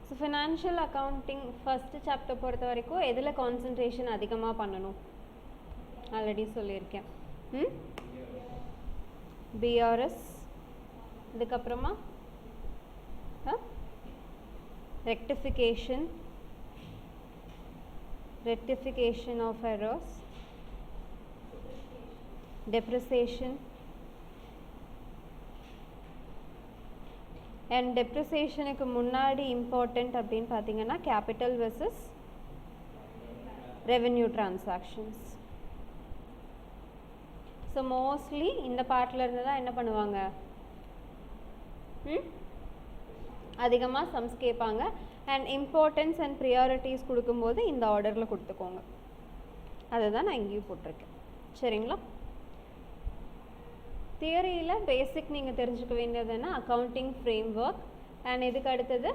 So financial accounting first chapter பொறுத்த வரைக்கும் எதில் கான்சன்ட்ரேஷன் அதிகமாக பண்ணணும்? ஆல்ரெடி சொல்லியிருக்கேன். பிஆர்எஸ், இதுக்கப்புறமா rectification of errors, depreciation, and depreciationக்கு முன்னாடி important அப்படின்னு பார்த்தீங்கன்னா capital versus revenue transactions. So mostly இந்த பார்ட்ல இருந்து தான் என்ன பண்ணுவாங்க, அதிகமாக சம்ஸ் கேட்பாங்க. அண்ட் இம்பார்ட்டன்ஸ் அண்ட் ப்ரியாரிட்டிஸ் கொடுக்கும்போது இந்த ஆர்டரில் கொடுத்துக்கோங்க. அதுதான் நான் இங்கேயும் போட்டிருக்கேன். சரிங்களா? தியரியில் பேசிக் நீங்கள் தெரிஞ்சுக்க வேண்டியதுன்னா அக்கௌண்டிங் ஃப்ரேம் ஒர்க், அண்ட் இதுக்கு அடுத்தது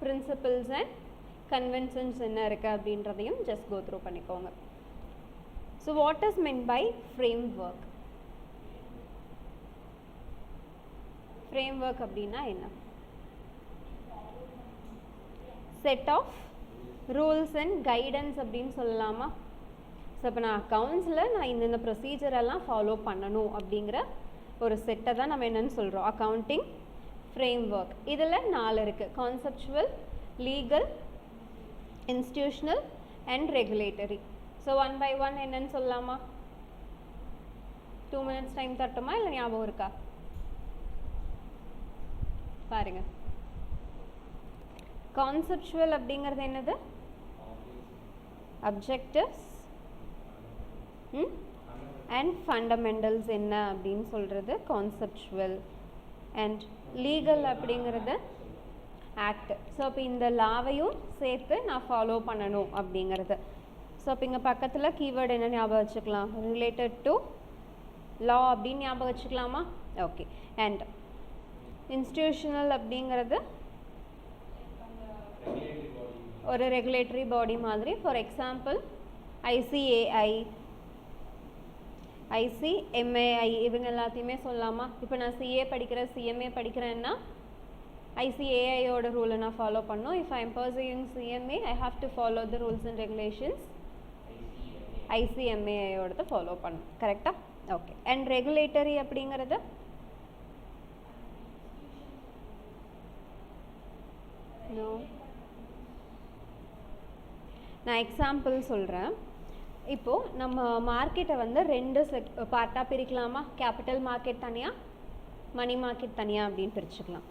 பிரின்சிபல்ஸ் அண்ட் கன்வென்ஷன்ஸ் என்ன இருக்குது அப்படின்றதையும் ஜஸ்ட் கோ த்ரூ பண்ணிக்கோங்க. So what is mean by framework? Framework அப்படின்னா என்ன? Set of rules and guidance அப்படின்னு சொல்லலாமா? ஸோ இப்போ நான் அக்கௌண்ட்ஸில் நான் இந்த ப்ரொசீஜரெல்லாம் ஃபாலோ பண்ணணும் அப்படிங்கிற ஒரு செட்டை தான் நம்ம என்னென்னு சொல்கிறோம், அக்கௌண்டிங் ஃப்ரேம் ஒர்க். இதில் 4 இருக்குது: conceptual, legal, institutional and regulatory. So 1 by 1 என்னன்னு சொல்லலாமா? 2 minutes டைம் தட்டுமா, இல்லை ஞாபகம் இருக்கா? பாருங்க. கான்செப்சுவல் அப்படிங்கிறது என்னது? அப்ஜெக்டிவ்ஸ் அண்ட் ஃபண்டமெண்டல்ஸ் என்ன அப்படின்னு சொல்கிறது கான்செப்சுவல். அண்ட் லீகல் அப்படிங்கிறது ஆக்ட். ஸோ இப்போ இந்த லாவையும் சேர்த்து நான் ஃபாலோ பண்ணணும் அப்படிங்கிறது. ஸோ இப்போ இங்கே பக்கத்தில் கீவேர்டு என்ன ஞாபகம் வச்சுக்கலாம்? ரிலேட்டட் டு லா அப்படின்னு ஞாபகம் வச்சுக்கலாமா? ஓகே. அண்ட் இன்ஸ்டிடியூஷனல் அப்படிங்கிறது ஒரு ரெகுலேட்டரி பாடி மாதிரி. ஃபார் எக்ஸாம்பிள் ஐசிஏஐ, ஐசிஎம்ஏஐ, இவங்க எல்லாத்தையுமே சொல்லலாமா? இப்போ நான் சிஏ படிக்கிறேன், சிஎம்ஏ படிக்கிறேன்னா ஐசிஏஐயோட ரூலை நான் ஃபாலோ பண்ணணும். If I am pursuing CMA, I have to follow the rules and regulations ஐசிஎம்ஏஐயோடத ஃபாலோ பண்ணணும். கரெக்டாக? ஓகே. அண்ட் ரெகுலேட்டரி அப்படிங்கிறது நோ, நான் எக்ஸாம்பிள் சொல்கிறேன். இப்போது நம்ம மார்க்கெட்டை வந்து 2 பார்ட்டாக பிரிக்கலாமா? கேபிட்டல் மார்க்கெட் தனியாக, மணி மார்க்கெட் தனியாக அப்படின்னு பிரிச்சுக்கலாம்.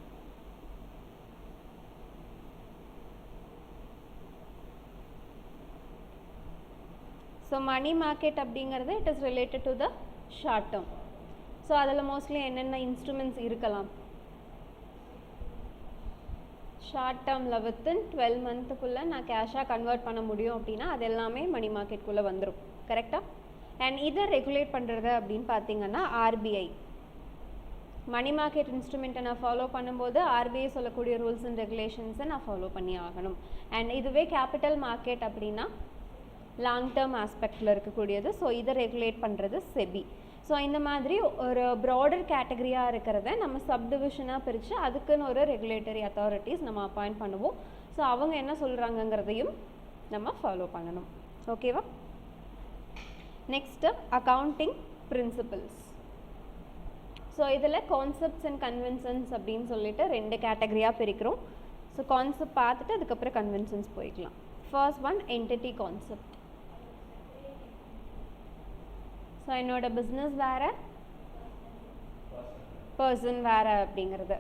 ஸோ மணி மார்க்கெட் அப்படிங்கிறது it is related to the short term. So அதில் மோஸ்ட்லி என்னென்ன இன்ஸ்ட்ருமெண்ட்ஸ் இருக்கலாம்? ஷார்ட் டேர்மில் வித்தின் 12 மந்த்துக்குள்ளே நான் கேஷாக கன்வெர்ட் பண்ண முடியும் அப்படின்னா அது எல்லாமே மணி மார்க்கெட்குள்ளே வந்துடும். கரெக்டாக? அண்ட் இதை ரெகுலேட் பண்ணுறது அப்படின்னு பார்த்தீங்கன்னா ஆர்பிஐ. மணி மார்க்கெட் இன்ஸ்ட்ருமெண்ட்டை நான் ஃபாலோ பண்ணும்போது ஆர்பிஐ சொல்லக்கூடிய ரூல்ஸ் அண்ட் ரெகுலேஷன்ஸை நான் ஃபாலோ பண்ணி ஆகணும். அண்ட் இதுவே கேபிட்டல் மார்க்கெட் அப்படின்னா லாங் டேர்ம் ஆஸ்பெக்டில் இருக்கக்கூடியது. ஸோ இதை ரெகுலேட் பண்ணுறது செபி. ஸோ இந்த மாதிரி ஒரு ப்ராடர் கேட்டகரியாக இருக்கிறத நம்ம சப்டிவிஷனாக பிரித்து அதுக்குன்னு ஒரு ரெகுலேட்டரி அத்தாரிட்டிஸ் நம்ம அப்பாயிண்ட் பண்ணுவோம். ஸோ அவங்க என்ன சொல்கிறாங்கங்கிறதையும் நம்ம ஃபாலோ பண்ணணும். ஓகேவா? Next accounting principles. ஸோ இதில் கான்செப்ட்ஸ் அண்ட் கன்வென்ஷன்ஸ் அப்படின்னு சொல்லிட்டு 2 கேட்டகரியாக பிரிக்கிறோம். ஸோ கான்செப்ட் பார்த்துட்டு அதுக்கப்புறம் கன்வென்ஷன்ஸ் போய்க்கலாம். First one entity concept. So என்னோட பிஸ்னஸ் வேறு, பர்சன் வேறு அப்படிங்கிறது.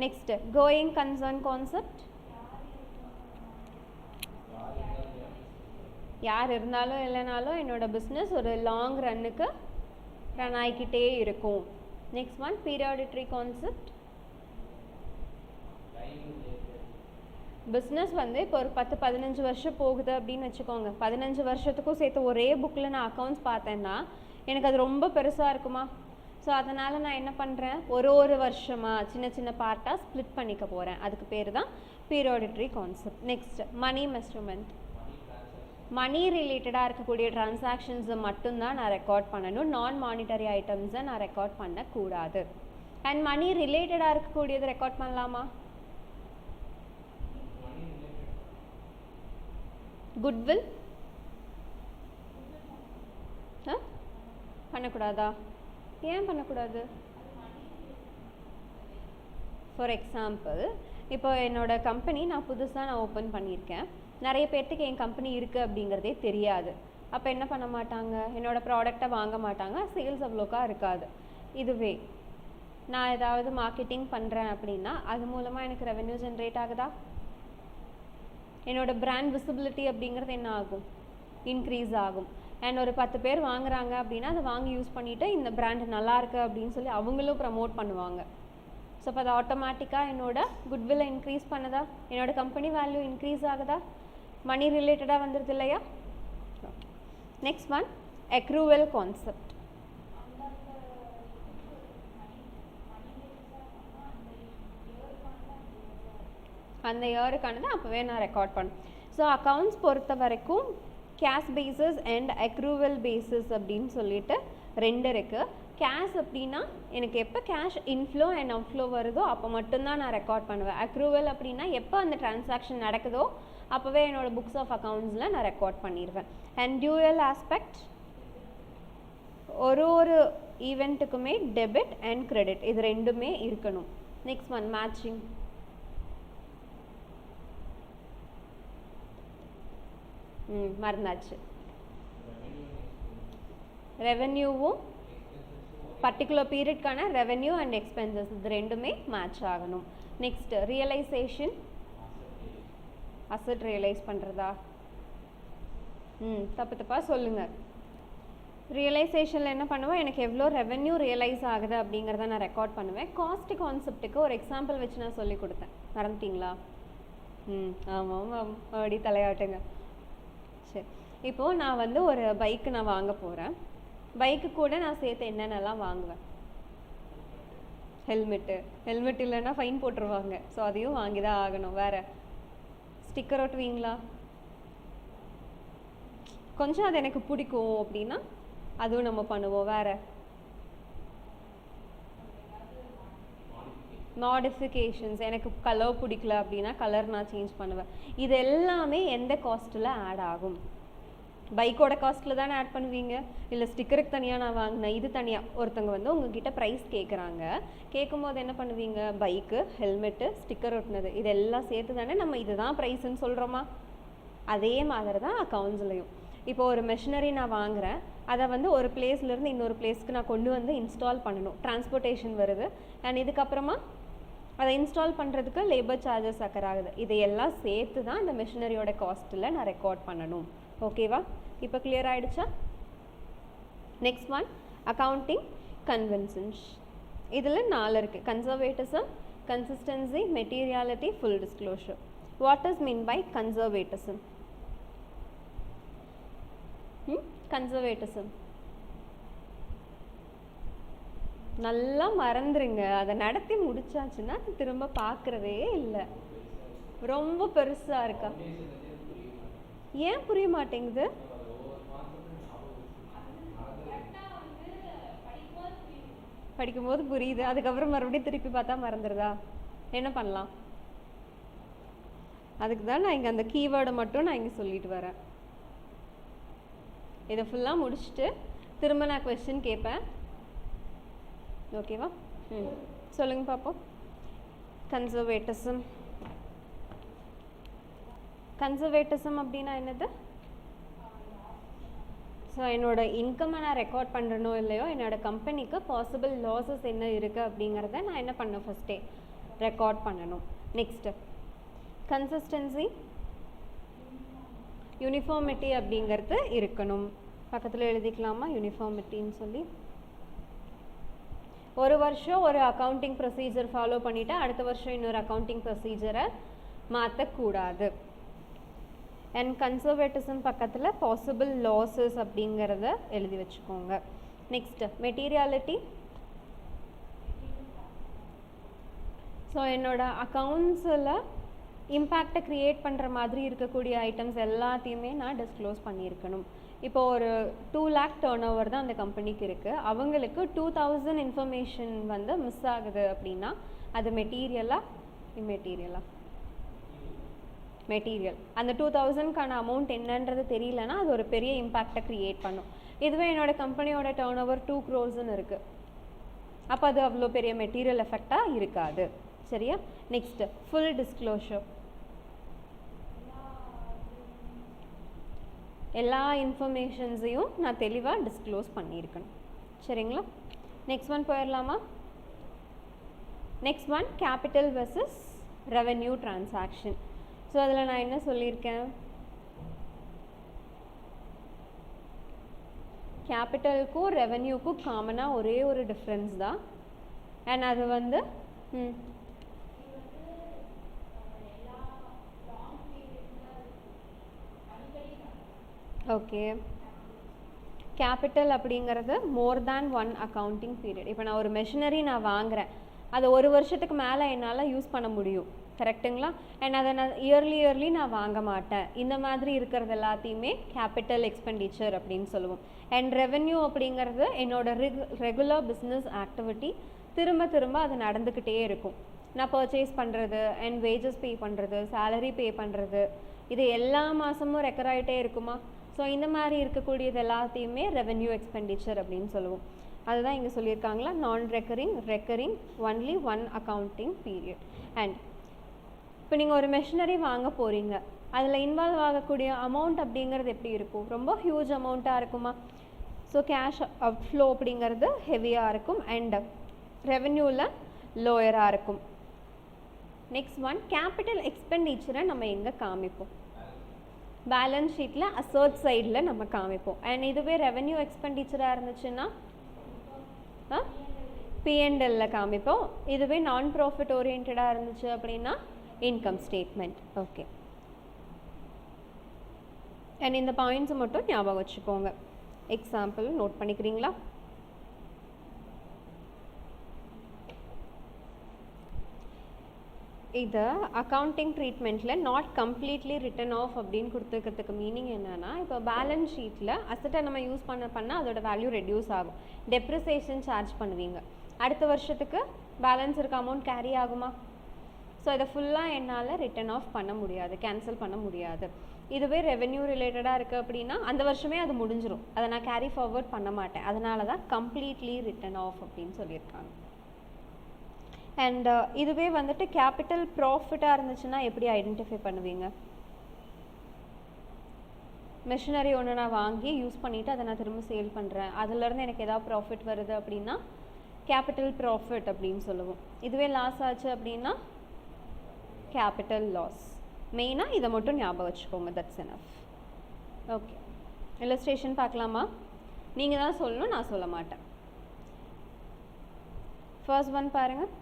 Next going concern concept. யார் இருந்தாலும் இல்லைனாலும் என்னோட பிஸ்னஸ் ஒரு லாங் ரன்னுக்கு ரன் ஆகிக்கிட்டே இருக்கும். Next one periodicity concept. Business வந்து இப்போ ஒரு 10-15 வருஷம் போகுது அப்படின்னு வச்சுக்கோங்க. 15 வருஷத்துக்கும் சேர்த்து ஒரே புக்கில் நான் அக்கௌண்ட்ஸ் பார்த்தேன்னா எனக்கு அது ரொம்ப பெருசாக இருக்குமா? ஸோ அதனால் நான் என்ன பண்ணுறேன், ஒரு வருஷமாக சின்ன சின்ன பார்ட்டாக ஸ்ப்ளிட் பண்ணிக்க போகிறேன். அதுக்கு பேர் தான் பீரியாடிட்ரி கான்செப்ட். நெக்ஸ்ட் மணி மெஷர்மெண்ட். மணி ரிலேட்டடாக இருக்கக்கூடிய டிரான்சாக்ஷன்ஸை மட்டும்தான் நான் ரெக்கார்ட் பண்ணணும். நான் மானிட்டரி ஐட்டம்ஸை நான் ரெக்கார்ட் பண்ணக்கூடாது. அண்ட் மணி ரிலேட்டடாக இருக்கக்கூடியது ரெக்கார்ட் பண்ணலாமா? குட்வில் பண்ணக்கூடாதா? ஏன் பண்ணக்கூடாது? ஃபார் எக்ஸாம்பிள், இப்போ என்னோட கம்பெனி நான் புதுசாக ஓப்பன் பண்ணியிருக்கேன், நிறைய பேர்த்துக்கு என் கம்பெனி இருக்குது அப்படிங்கிறதே தெரியாது. அப்போ என்ன பண்ண மாட்டாங்க, என்னோடய ப்ராடக்டை வாங்க மாட்டாங்க, சேல்ஸ் அவ்வளோக்கா இருக்காது. இதுவே நான் ஏதாவது மார்க்கெட்டிங் பண்ணுறேன் அப்படின்னா அது மூலமாக எனக்கு ரெவென்யூ ஜென்ரேட் ஆகுதா? என்னோடய பிராண்ட் விசிபிலிட்டி அப்படிங்கிறது என்ன ஆகும்? இன்க்ரீஸ் ஆகும். அண்ட் ஒரு 10 பேர் வாங்குறாங்க அப்படின்னா அதை வாங்கி யூஸ் பண்ணிவிட்டு இந்த பிராண்ட் நல்லாயிருக்கு அப்படின்னு சொல்லி அவங்களும் ப்ரமோட் பண்ணுவாங்க. ஸோ அப்போ அது ஆட்டோமேட்டிக்காக என்னோட குட்வில்லை இன்க்ரீஸ் பண்ணுதா? என்னோட கம்பெனி வேல்யூ இன்க்ரீஸ் ஆகுதா? மணி ரிலேட்டடாக வந்துடுது இல்லையா? Next one, accrual concept. அந்த இயருக்கானது அப்போவே நான் ரெக்கார்ட் பண்ணேன். ஸோ அக்கௌண்ட்ஸ் பொறுத்த வரைக்கும் cash basis and accrual basis அப்படின்னு சொல்லிட்டு 2 இருக்குது. கேஷ் அப்படின்னா எனக்கு எப்போ கேஷ் இன்ஃப்ளோ அண்ட் அவுட்ஃப்ளோ வருதோ அப்போ மட்டும்தான் நான் ரெக்கார்ட் பண்ணுவேன். அக்ரூவல் அப்படின்னா எப்போ அந்த டிரான்சாக்ஷன் நடக்குதோ அப்போவே என்னோடய புக்ஸ் ஆஃப் அக்கௌண்ட்ஸில் நான் ரெக்கார்ட் பண்ணிடுவேன். அண்ட் டியூயல் ஆஸ்பெக்ட், ஒரு ஈவெண்ட்டுக்குமே டெபிட் அண்ட் கிரெடிட் இது 2மே இருக்கணும். Next one, matching. மறந்தாச்சு. ரெவென்யூவும் பர்டிகுலர் பீரியட்கான ரெவென்யூ அண்ட் எக்ஸ்பென்சஸ் இது 2மே மேட்ச் ஆகணும். Next, realisation. அசட் ரியலைஸ் பண்ணுறதா? தப்பாக சொல்லுங்கள். ரியலைசேஷனில் என்ன பண்ணுவேன், எனக்கு எவ்வளோ ரெவென்யூ ரியலைஸ் ஆகுது அப்படிங்கிறத நான் ரெக்கார்ட் பண்ணுவேன். காஸ்ட் கான்செப்ட்டுக்கு ஒரு எக்ஸாம்பிள் வச்சு நான் சொல்லி கொடுத்தேன், மறந்துட்டிங்களா? ஆமாம் அப்படி தலையாட்டுங்க. சரி, இப்போது நான் வந்து ஒரு பைக்கு நான் வாங்க போகிறேன். பைக்கு கூட நான் சேர்த்து என்னென்னலாம் வாங்குவேன்? ஹெல்மெட் இல்லைன்னா ஃபைன் போட்டுருவாங்க. ஸோ அதையும் வாங்கி தான் ஆகணும். வேறு ஸ்டிக்கர் ஒட்டுவீங்களா? கொஞ்சம் அது எனக்கு பிடிக்கும் அப்படின்னா அதுவும் நம்ம பண்ணுவோம். வேறு மாடிஃபிகேஷன்ஸ், எனக்கு கலர் பிடிக்கல அப்படின்னா கலர் நான் சேஞ்ச் பண்ணுவேன். இது எல்லாமே எந்த காஸ்ட்டில் ஆட் ஆகும்? பைக்கோட காஸ்ட்டில் தானே ஆட் பண்ணுவீங்க. இல்லை ஸ்டிக்கருக்கு தனியாக நான் வாங்கினேன், இது தனியாக. ஒருத்தவங்க வந்து உங்ககிட்ட ப்ரைஸ் கேட்குறாங்க, கேட்கும்போது என்ன பண்ணுவீங்க? பைக்கு, ஹெல்மெட்டு, ஸ்டிக்கர் ஒட்டினது இதெல்லாம் சேர்த்து தானே நம்ம இதுதான் ப்ரைஸுன்னு சொல்கிறோமா? அதே மாதிரி தான் அக்கௌண்ட்ஸ்லையும். இப்போ ஒரு மெஷினரி நான் வாங்குகிறேன், அதை வந்து ஒரு பிளேஸ்லேருந்து இன்னொரு பிளேஸ்க்கு நான் கொண்டு வந்து இன்ஸ்டால் பண்ணணும். டிரான்ஸ்போர்ட்டேஷன் வருது. அண்ட் இதுக்கப்புறமா அதை இன்ஸ்டால் பண்ணுறதுக்கு லேபர் சார்ஜஸ் அக்கர் ஆகுது. இதையெல்லாம் சேர்த்து தான் இந்த மெஷினரியோட காஸ்ட்டில் நான் ரெக்கார்ட் பண்ணணும். ஓகேவா? இப்போ கிளியர் ஆகிடுச்சா? Next one, accounting conventions. இதில் 4 இருக்குது. Conservatism, consistency, materiality, full disclosure. What is mean by conservatism? Conservatism நல்லா மறந்துருங்க. அதை நடத்தி முடிச்சாச்சுன்னா திரும்ப பார்க்குறதே இல்லை. ரொம்ப பெருசாக இருக்கா? ஏன் புரிய மாட்டேங்குது? படிக்கும்போது புரியுது, அதுக்கப்புறம் மறுபடியும் திருப்பி பார்த்தா மறந்துடுதா? என்ன பண்ணலாம்? அதுக்கு தான் நான் இங்கே அந்த கீவேர்டை மட்டும் நான் இங்கே சொல்லிட்டு வரேன். இதை ஃபுல்லாக முடிச்சுட்டு திரும்ப நான் கொஸ்டின் கேட்பேன். ஓகேவா? சொல்லுங்க பார்ப்போம். கன்சர்வேட்டிசம் அப்படின்னா என்னது? ஸோ என்னோட இன்கம்மை நான் ரெக்கார்ட் பண்ணுறனோ இல்லையோ, என்னோடய கம்பெனிக்கு பாசிபிள் லாஸஸ் என்ன இருக்குது அப்படிங்கிறத நான் என்ன பண்ணேன்? ஃபஸ்ட்டே ரெக்கார்ட் பண்ணணும். நெக்ஸ்ட்டு கன்சிஸ்டன்சி, யூனிஃபார்மிட்டி அப்படிங்கிறது இருக்கணும். பக்கத்தில் எழுதிக்கலாமா யூனிஃபார்மிட்டின்னு சொல்லி? ஒரு வருஷம் ஒரு அக்கௌண்டிங் ப்ரொசீஜர் ஃபாலோ பண்ணிவிட்டு அடுத்த வருஷம் இன்னொரு அக்கௌண்டிங் ப்ரொசீஜரை மாற்றக்கூடாது. அண்ட் கன்சர்வேட்டிசம் பக்கத்தில் பாசிபிள் லாஸஸ் அப்படிங்கிறத எழுதி வச்சுக்கோங்க. Next materiality. ஸோ என்னோட அக்கௌண்ட்ஸில் இம்பேக்டை க்ரியேட் பண்ணுற மாதிரி இருக்கக்கூடிய ஐட்டம்ஸ் எல்லாத்தையுமே நான் டிஸ்க்ளோஸ் பண்ணியிருக்கணும். இப்போ ஒரு 2 lakh டர்ன் ஓவர் தான் அந்த கம்பெனிக்கு இருக்குது. அவங்களுக்கு 2000 இன்ஃபர்மேஷன் வந்து மிஸ் ஆகுது அப்படின்னா அது மெட்டீரியலா இம்மெட்டீரியலா? மெட்டீரியல். அந்த 2000க்கான அமௌண்ட் என்னன்றது தெரியலனா அது ஒரு பெரிய இம்பேக்டை க்ரியேட் பண்ணும். இதுவே என்னோட கம்பெனியோட டர்ன் ஓவர் 2 crores இருக்குது, அப்போ அது அவ்வளோ பெரிய மெட்டீரியல் எஃபெக்டாக இருக்காது. சரியா? Next full disclosure. எல்லா இன்ஃபர்மேஷன்ஸையும் நான் தெளிவாக டிஸ்க்ளோஸ் பண்ணியிருக்கணும். சரிங்களா? நெக்ஸ்ட் ஒன் போயிடலாமா? Next one capital versus revenue transaction. So அதில் நான் என்ன சொல்லியிருக்கேன், கேபிட்டலுக்கும் ரெவென்யூக்கும் காமனாக ஒரே ஒரு டிஃப்ரென்ஸ் தான். அண்ட் அது வந்து ஓகே, கேபிட்டல் அப்படிங்கிறது மோர் தேன் 1 அக்கௌண்டிங் பீரியட். இப்போ நான் ஒரு மெஷினரி நான் வாங்குகிறேன், அதை 1 வருஷத்துக்கு மேலே என்னால் யூஸ் பண்ண முடியும், கரெக்டுங்களா? அண்ட் அதை நான் இயர்லி நான் வாங்க மாட்டேன். இந்த மாதிரி இருக்கிறது எல்லாத்தையுமே கேபிட்டல் எக்ஸ்பெண்டிச்சர் அப்படின்னு சொல்லுவோம். அண்ட் ரெவென்யூ அப்படிங்கிறது என்னோட ரெகுலர் பிஸ்னஸ் ஆக்டிவிட்டி, திரும்ப அது நடந்துக்கிட்டே இருக்கும். நான் பர்ச்சேஸ் பண்ணுறது அண்ட் வேஜஸ் பே பண்ணுறது, சேலரி பே பண்ணுறது, இது எல்லா மாதமும் ரெக்கர் ஆகிட்டே இருக்குமா? ஸோ இந்த மாதிரி இருக்கக்கூடியது எல்லாத்தையுமே ரெவென்யூ எக்ஸ்பெண்டிச்சர் அப்படின்னு சொல்லுவோம். அதுதான் இங்கே சொல்லியிருக்காங்களா, நான் recurring, recurring, only 1 accounting period. And இப்போ நீங்கள் ஒரு மெஷினரி வாங்க போகிறீங்க, அதில் இன்வால்வ் ஆகக்கூடிய அமௌண்ட் அப்படிங்கிறது எப்படி இருக்கும்? ரொம்ப ஹியூஜ் அமௌண்ட்டாக இருக்குமா? ஸோ கேஷ் அவுட்ஃப்ளோ அப்படிங்கிறது ஹெவியாக இருக்கும் அண்ட் ரெவென்யூவில் லோயராக இருக்கும். நெக்ஸ்ட் ஒன் கேபிட்டல் எக்ஸ்பெண்டிச்சரை நம்ம எங்கே காமிப்போம்? பேலன்ஸ் ஷீட்டில் அசர்ட் சைடில் நம்ம காமிப்போம். அண்ட் இதுவே ரெவென்யூ எக்ஸ்பெண்டிச்சராக இருந்துச்சுன்னா P&Lல காமிப்போம். இதுவே நான் ப்ராஃபிட் ஓரியன்டாக இருந்துச்சு அப்படின்னா இன்கம் ஸ்டேட்மெண்ட். ஓகே, அண்ட் இந்த பாயிண்ட்ஸை மட்டும் ஞாபகம் வச்சுக்கோங்க. எக்ஸாம்பிள் நோட் பண்ணிக்கிறீங்களா? இது அக்கௌண்டிங் ட்ரீட்மெண்ட்டில் நாட் கம்ப்ளீட்லி ரிட்டன் ஆஃப் அப்படின்னு கொடுத்துக்கிறதுக்கு மீனிங் என்னென்னா, இப்போ பேலன்ஸ் ஷீட்டில் அசட்டை நம்ம யூஸ் பண்ண அதோட வேல்யூ ரெடியூஸ் ஆகும், டெப்ரிசியேஷன் சார்ஜ் பண்ணுவீங்க. அடுத்த வருஷத்துக்கு பேலன்ஸ் இருக்க அமௌண்ட் கேரி ஆகுமா? ஸோ இதை ஃபுல்லாக என்னால் ரிட்டன் ஆஃப் பண்ண முடியாது, கேன்சல் பண்ண முடியாது. இதுவே ரெவென்யூ ரிலேட்டடாக இருக்குது அப்படின்னா அந்த வருஷமே அது முடிஞ்சிடும், அதை நான் கேரி ஃபார்வர்ட் பண்ண மாட்டேன். அதனால தான் கம்ப்ளீட்லி ரிட்டன் ஆஃப் அப்படின்னு சொல்லியிருக்காங்க. அண்ட் இதுவே வந்துட்டு கேபிட்டல் ப்ராஃபிட்டாக இருந்துச்சுன்னா எப்படி ஐடென்டிஃபை பண்ணுவீங்க? மெஷினரி ஒன்று நான் வாங்கி யூஸ் பண்ணிவிட்டு அதை நான் திரும்ப சேல் பண்ணுறேன், அதுலேருந்து எனக்கு ஏதாவது ப்ராஃபிட் வருது அப்படின்னா கேபிட்டல் ப்ராஃபிட் அப்படின்னு சொல்லுவோம். இதுவே லாஸ் ஆச்சு அப்படின்னா கேபிட்டல் லாஸ். மெயினாக இதை மட்டும் ஞாபகம் வச்சுக்கோங்க, தட்ஸ் எனஃப். ஓகே, இல்லஸ்ட்ரேஷன் பார்க்கலாமா? நீங்கள் தான் சொல்லணும், நான் சொல்ல மாட்டேன். ஃபர்ஸ்ட் ஒன் பாருங்கள்.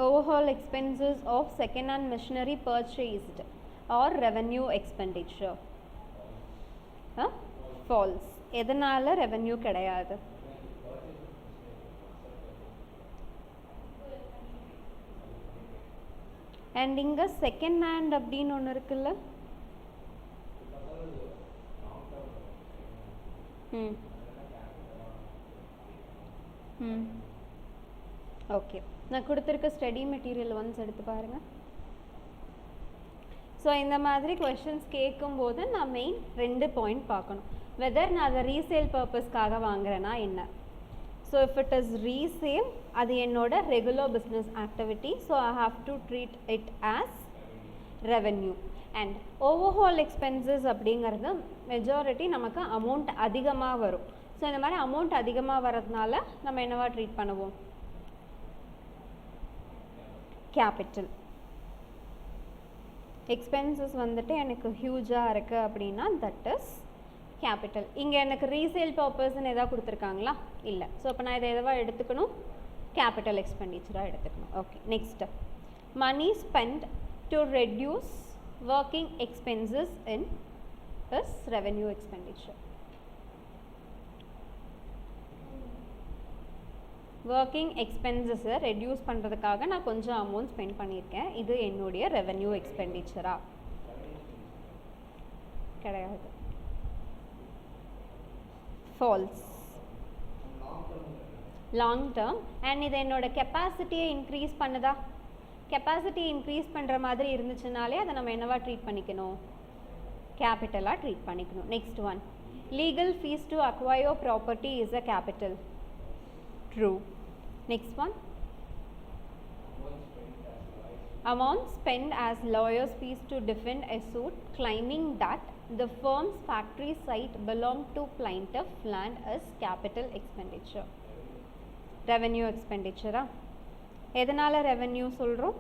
Overhaul expenses of second-hand machinery purchased or revenue expenditure. False. எதனால ரெவென்யூ கிடையாது? அண்ட் இங்கே செகண்ட் ஹேண்ட் அப்படின்னு ஒன்று இருக்குல்ல, ஓகே, நான் கொடுத்துருக்க ஸ்டடி மெட்டீரியல் ஒன்ஸ் எடுத்து பாருங்கள். ஸோ இந்த மாதிரி கொஷின்ஸ் கேட்கும்போது நான் மெயின் 2 பாயிண்ட் பார்க்கணும். வெதர் நான் அதை ரீசேல் பர்பஸ்க்காக வாங்குறேன்னா என்ன. So if it is resale, அது என்னோட regular business activity, so I have to treat it as revenue. And overhaul expenses அப்படிங்கிறது மெஜாரிட்டி நமக்கு அமௌண்ட் அதிகமாக வரும். ஸோ இந்த மாதிரி அமௌண்ட் அதிகமாக வர்றதுனால நம்ம என்னவா ட்ரீட் பண்ணுவோம்? கேபிட்டல். எக்ஸ்பென்சஸ் வந்துட்டு எனக்கு ஹியூஜாக இருக்குது அப்படின்னா தட் இஸ் கேபிட்டல். இங்கே எனக்கு ரீசேல் பர்பஸ்ன்னு எதாவது கொடுத்துருக்காங்களா? இல்லை. ஸோ இப்போ நான் இதை எதுவாக எடுத்துக்கணும்? கேபிட்டல் எக்ஸ்பெண்டிச்சராக எடுத்துக்கணும். Okay, next money spent to reduce working expenses in is revenue expenditure. Working எக்ஸ்பென்சஸை ரெடியூஸ் பண்ணுறதுக்காக நான் கொஞ்சம் அமௌண்ட் ஸ்பெண்ட் பண்ணியிருக்கேன், இது என்னுடைய ரெவென்யூ எக்ஸ்பெண்டிச்சரா? கிடையாது. ஃபால்ஸ். Long term. அண்ட் இது என்னோட கெப்பாசிட்டியை இன்க்ரீஸ் பண்ணுதா? கெப்பாசிட்டி இன்க்ரீஸ் பண்ணுற மாதிரி இருந்துச்சுனாலே அதை நம்ம என்னவா ட்ரீட் பண்ணிக்கணும்? கேபிட்டலாக ட்ரீட் பண்ணிக்கணும். Next one, legal fees to acquire property is a capital. True. Next one, amount spent as lawyers' fees to defend a suit claiming that the firm's factory site belonged to plaintiff land is capital expenditure. Revenue expenditure. எதனால revenue சொல்கிறோம்?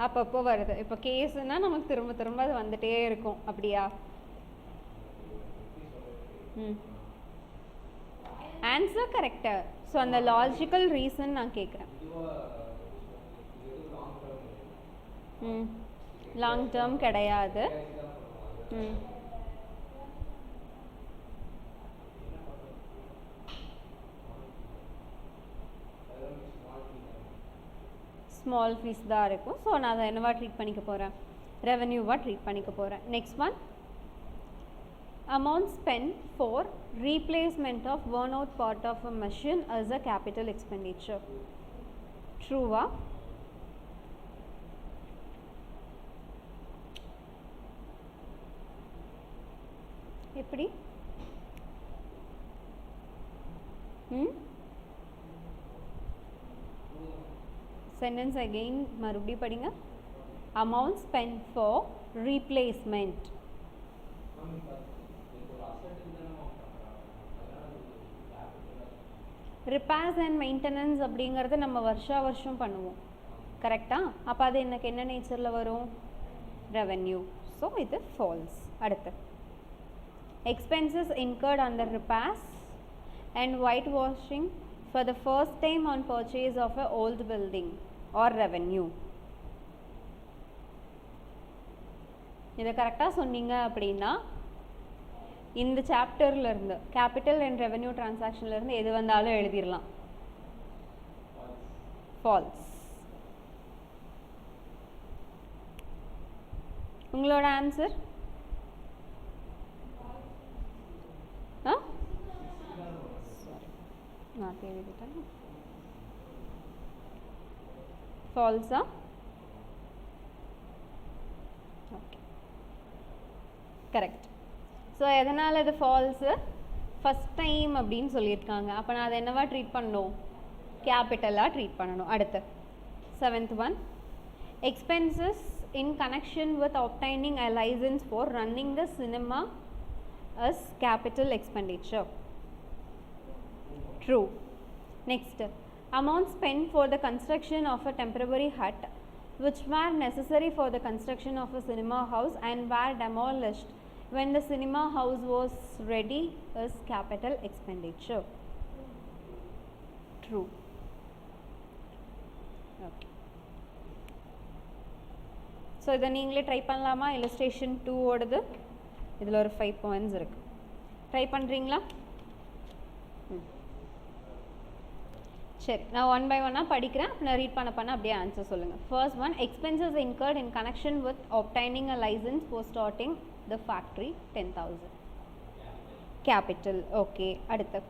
அப்பப்போ வருது. இப்போ கேஸுன்னா நமக்கு திரும்ப திரும்ப அது வந்துட்டே இருக்கும், அப்படியா? ஆன்சர் கரெக்டா? ஸோ அந்த லாஜிக்கல் ரீசன் நான் கேட்குறேன். லாங் டேர்ம் கிடையாது. ஸ்மால் ஃபீஸ் தான் இருக்கும். ஸோ நான் அதை என்னவா ட்ரீட் பண்ணிக்க போகிறேன்? ரெவென்யூவாக ட்ரீட் பண்ணிக்க போகிறேன். Next one, amount spent for replacement of worn out part of a machine as a capital expenditure. True va? எப்படி? Sentence again மறுபடி படிங்க. Amount spent for replacement. Repairs and maintenance அப்படிங்கிறது நம்ம வருஷம் பண்ணுவோம், கரெக்டா? அப்போ அது எனக்கு என்ன நேச்சரில் வரும்? ரெவென்யூ. ஸோ இது ஃபால்ஸ். அடுத்து, expenses incurred under repairs and white washing for the first time on purchase of a old building are revenue. இதை கரெக்டாக சொன்னீங்க அப்படின்னா இந்த சாப்டர்லேருந்து கேபிட்டல் அண்ட் ரெவென்யூ டிரான்சாக்ஷன்லேருந்து எது வந்தாலும் எழுதிடலாம். ஃபால்ஸ். உங்களோட ஆன்சர்? நான் எழுதிட்டேன். ஃபால்ஸா? Okay, correct. ஸோ எதனால் இது ஃபால்ஸு? ஃபஸ்ட் டைம் அப்படின்னு சொல்லியிருக்காங்க. அப்போ நான் அதை என்னவா ட்ரீட் பண்ணணும்? கேபிட்டலாக ட்ரீட் பண்ணணும். அடுத்து, seventh one, expenses in connection with obtaining a license for running the cinema as capital expenditure. True. Next, amount spent for the construction of a temporary hut which were necessary for the construction of a cinema house and were demolished when the cinema house was ready is capital expenditure. True. Okay. So இதை நீங்களே try பண்ணலாமா? illustration 2 ஓடுது. இதில் ஒரு 5 points இருக்கு. Try பண்ணுறீங்களா? சரி, நான் ஒன் பை ஒன்னாக படிக்கிறேன். நான் ரீட் பண்ண அப்படியே ஆன்சர் சொல்லுங்கள். First one, expenses incurred in connection with obtaining a license for starting the factory 10,000. Capital. Okay. அடுத்து,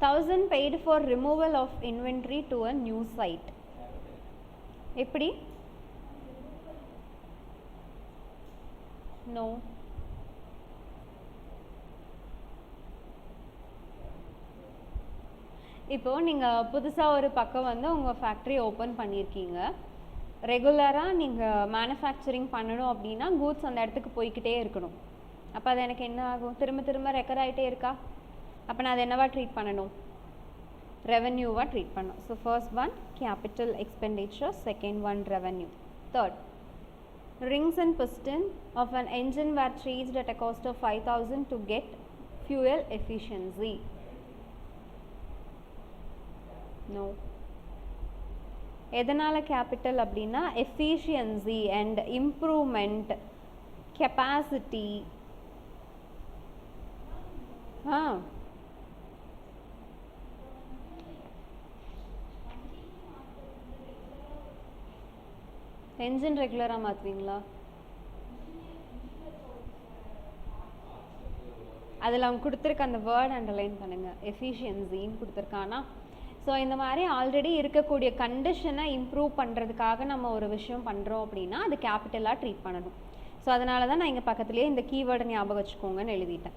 1,000 paid for removal of inventory to a new site. எப்படி? No. இப்போது நீங்கள் புதுசாக ஒரு பக்கம் வந்து உங்கள் ஃபேக்ட்ரி ஓப்பன் பண்ணியிருக்கீங்க. ரெகுலராக நீங்கள் மேனுஃபேக்சரிங் பண்ணணும் அப்படின்னா கூட்ஸ் அந்த இடத்துக்கு போய்கிட்டே இருக்கணும். அப்போ அது எனக்கு என்ன ஆகும்? திரும்ப திரும்ப ரெக்கர் ஆகிட்டே இருக்கா? அப்போ நான் அதை என்னவா ட்ரீட் பண்ணணும்? ரெவென்யூவாக ட்ரீட் பண்ணணும். So first one capital expenditure, second one revenue. Third, rings and piston of an engine were changed at a cost of 5,000 to get fuel efficiency. No. எதனால கேபிட்டல் அப்படின்னா efficiency and improvement, capacity. Engine ரெகுலராக மாற்றுவீங்களா? அதில் அவங்க கொடுத்துருக்க அந்த word underline பண்ணுங்கள், எஃபிஷியன்சின்னு கொடுத்துருக்கானா. So இந்த மாதிரி ஆல்ரெடி இருக்கக்கூடிய கண்டிஷனை இம்ப்ரூவ் பண்ணுறதுக்காக நம்ம ஒரு விஷயம் பண்ணுறோம் அப்படின்னா அது கேபிட்டலாக ட்ரீட் பண்ணணும். ஸோ அதனால தான் நான் இங்கே பக்கத்துலேயே இந்த கீவேர்டை ஞாபகம் வச்சுக்கோங்கன்னு எழுதிட்டேன்.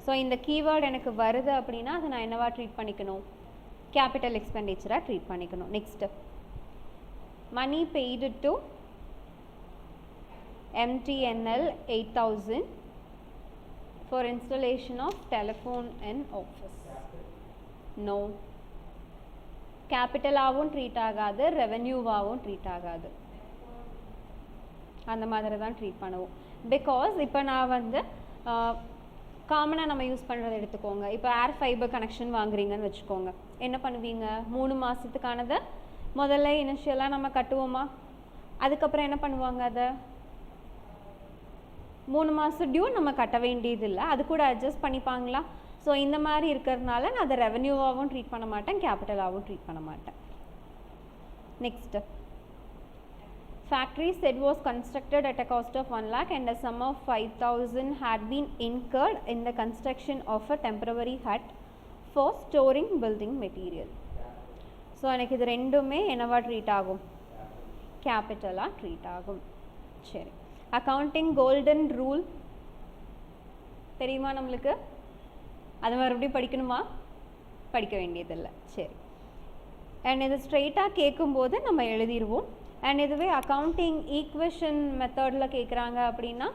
ஸோ இந்த கீவேர்டு எனக்கு வருது அப்படின்னா அதை நான் என்னவா ட்ரீட் பண்ணிக்கணும், கேபிட்டல் எக்ஸ்பெண்டிச்சராக ட்ரீட் பண்ணிக்கணும். Next money paid to MTNL 8,000 for installation of telephone in office. No. கேபிட்டலாகவும் ட்ரீட் ஆகாது, ரெவென்யூவாகவும் ட்ரீட் ஆகாது, அந்த மாதிரி தான் ட்ரீட் பண்ணுவோம். பிகாஸ் இப்போ நான் வந்து காமனாக நம்ம யூஸ் பண்ணுறதை எடுத்துக்கோங்க. இப்போ ஏர் ஃபைபர் கனெக்ஷன் வாங்குறீங்கன்னு வச்சுக்கோங்க. என்ன பண்ணுவீங்க, 3 மாதத்துக்கானதை முதல்ல இனிஷியலாக நம்ம கட்டுவோமா, அதுக்கப்புறம் என்ன பண்ணுவாங்க, அதை 3 மாதம் டியூ நம்ம கட்ட வேண்டியது இல்லை, அது கூட அட்ஜஸ்ட் பண்ணிப்பாங்களா. ஸோ இந்த மாதிரி இருக்கிறதுனால நான் அதை ரெவென்யூவாகவும் ட்ரீட் பண்ண மாட்டேன், கேபிட்டலாகவும் ட்ரீட் பண்ண மாட்டேன். Next factory shed was constructed at a cost of 1 lakh and a sum of 5,000 had been incurred in the construction of a temporary hut for storing building material. So எனக்கு இது ரெண்டுமே என்னவா treat ஆகும், கேபிட்டலாக treat ஆகும். சரி, accounting golden rule தெரியுமா நம்மளுக்கு, அது மறுபடியும் படிக்கணுமா, படிக்க வேண்டியதில்லை. சரி, அண்ட் இது ஸ்ட்ரெயிட்டாக கேட்கும்போது நம்ம எழுதிடுவோம். அண்ட் இதுவே அக்கௌண்டிங் ஈக்குவேஷன் மெத்தடில் கேட்குறாங்க அப்படின்னா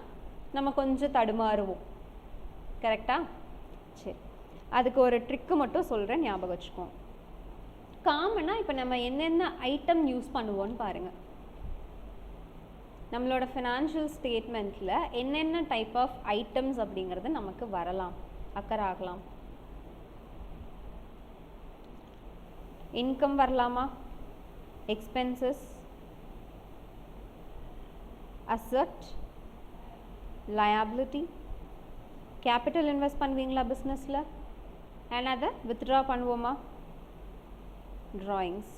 நம்ம கொஞ்சம் தடுமாறுவோம். கரெக்டாக? சரி, அதுக்கு ஒரு ட்ரிக்கு மட்டும் சொல்கிறேன், ஞாபகம் வச்சுக்கோம். காமனாக இப்போ நம்ம என்னென்ன ஐட்டம் யூஸ் பண்ணுவோன்னு பாருங்கள். நம்மளோட ஃபினான்ஷியல் ஸ்டேட்மெண்ட்டில் என்னென்ன டைப் ஆஃப் ஐட்டம்ஸ் அப்படிங்கிறது நமக்கு வரலாம், அக்கறாகலாம். இன்கம் வரலாமா, expenses, asset, liability, capital invest பண்ணுவீங்களா பிஸ்னஸில், அண்ட் அதை வித்ட்ரா பண்ணுவோமா, ட்ராயிங்ஸ்.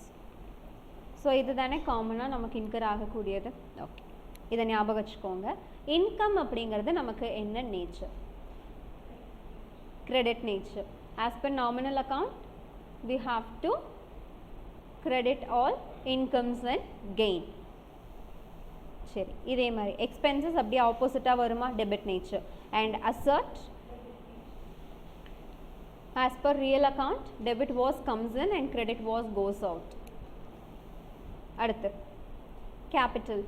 ஸோ இது தானே காமனாக நமக்கு இன்கர் ஆகக்கூடியது. ஓகே, இதை ஞாபகம் வச்சுக்கோங்க. இன்கம் அப்படிங்கிறது நமக்கு என்ன nature, credit nature. As per nominal account, we have to credit all incomes and gain. சரி, இதே மாதிரி expenses அப்படியே ஆப்போசிட்டாக வருமா, debit nature. And asset, as per real account, debit was comes in and credit was goes out. அடுத்து capital,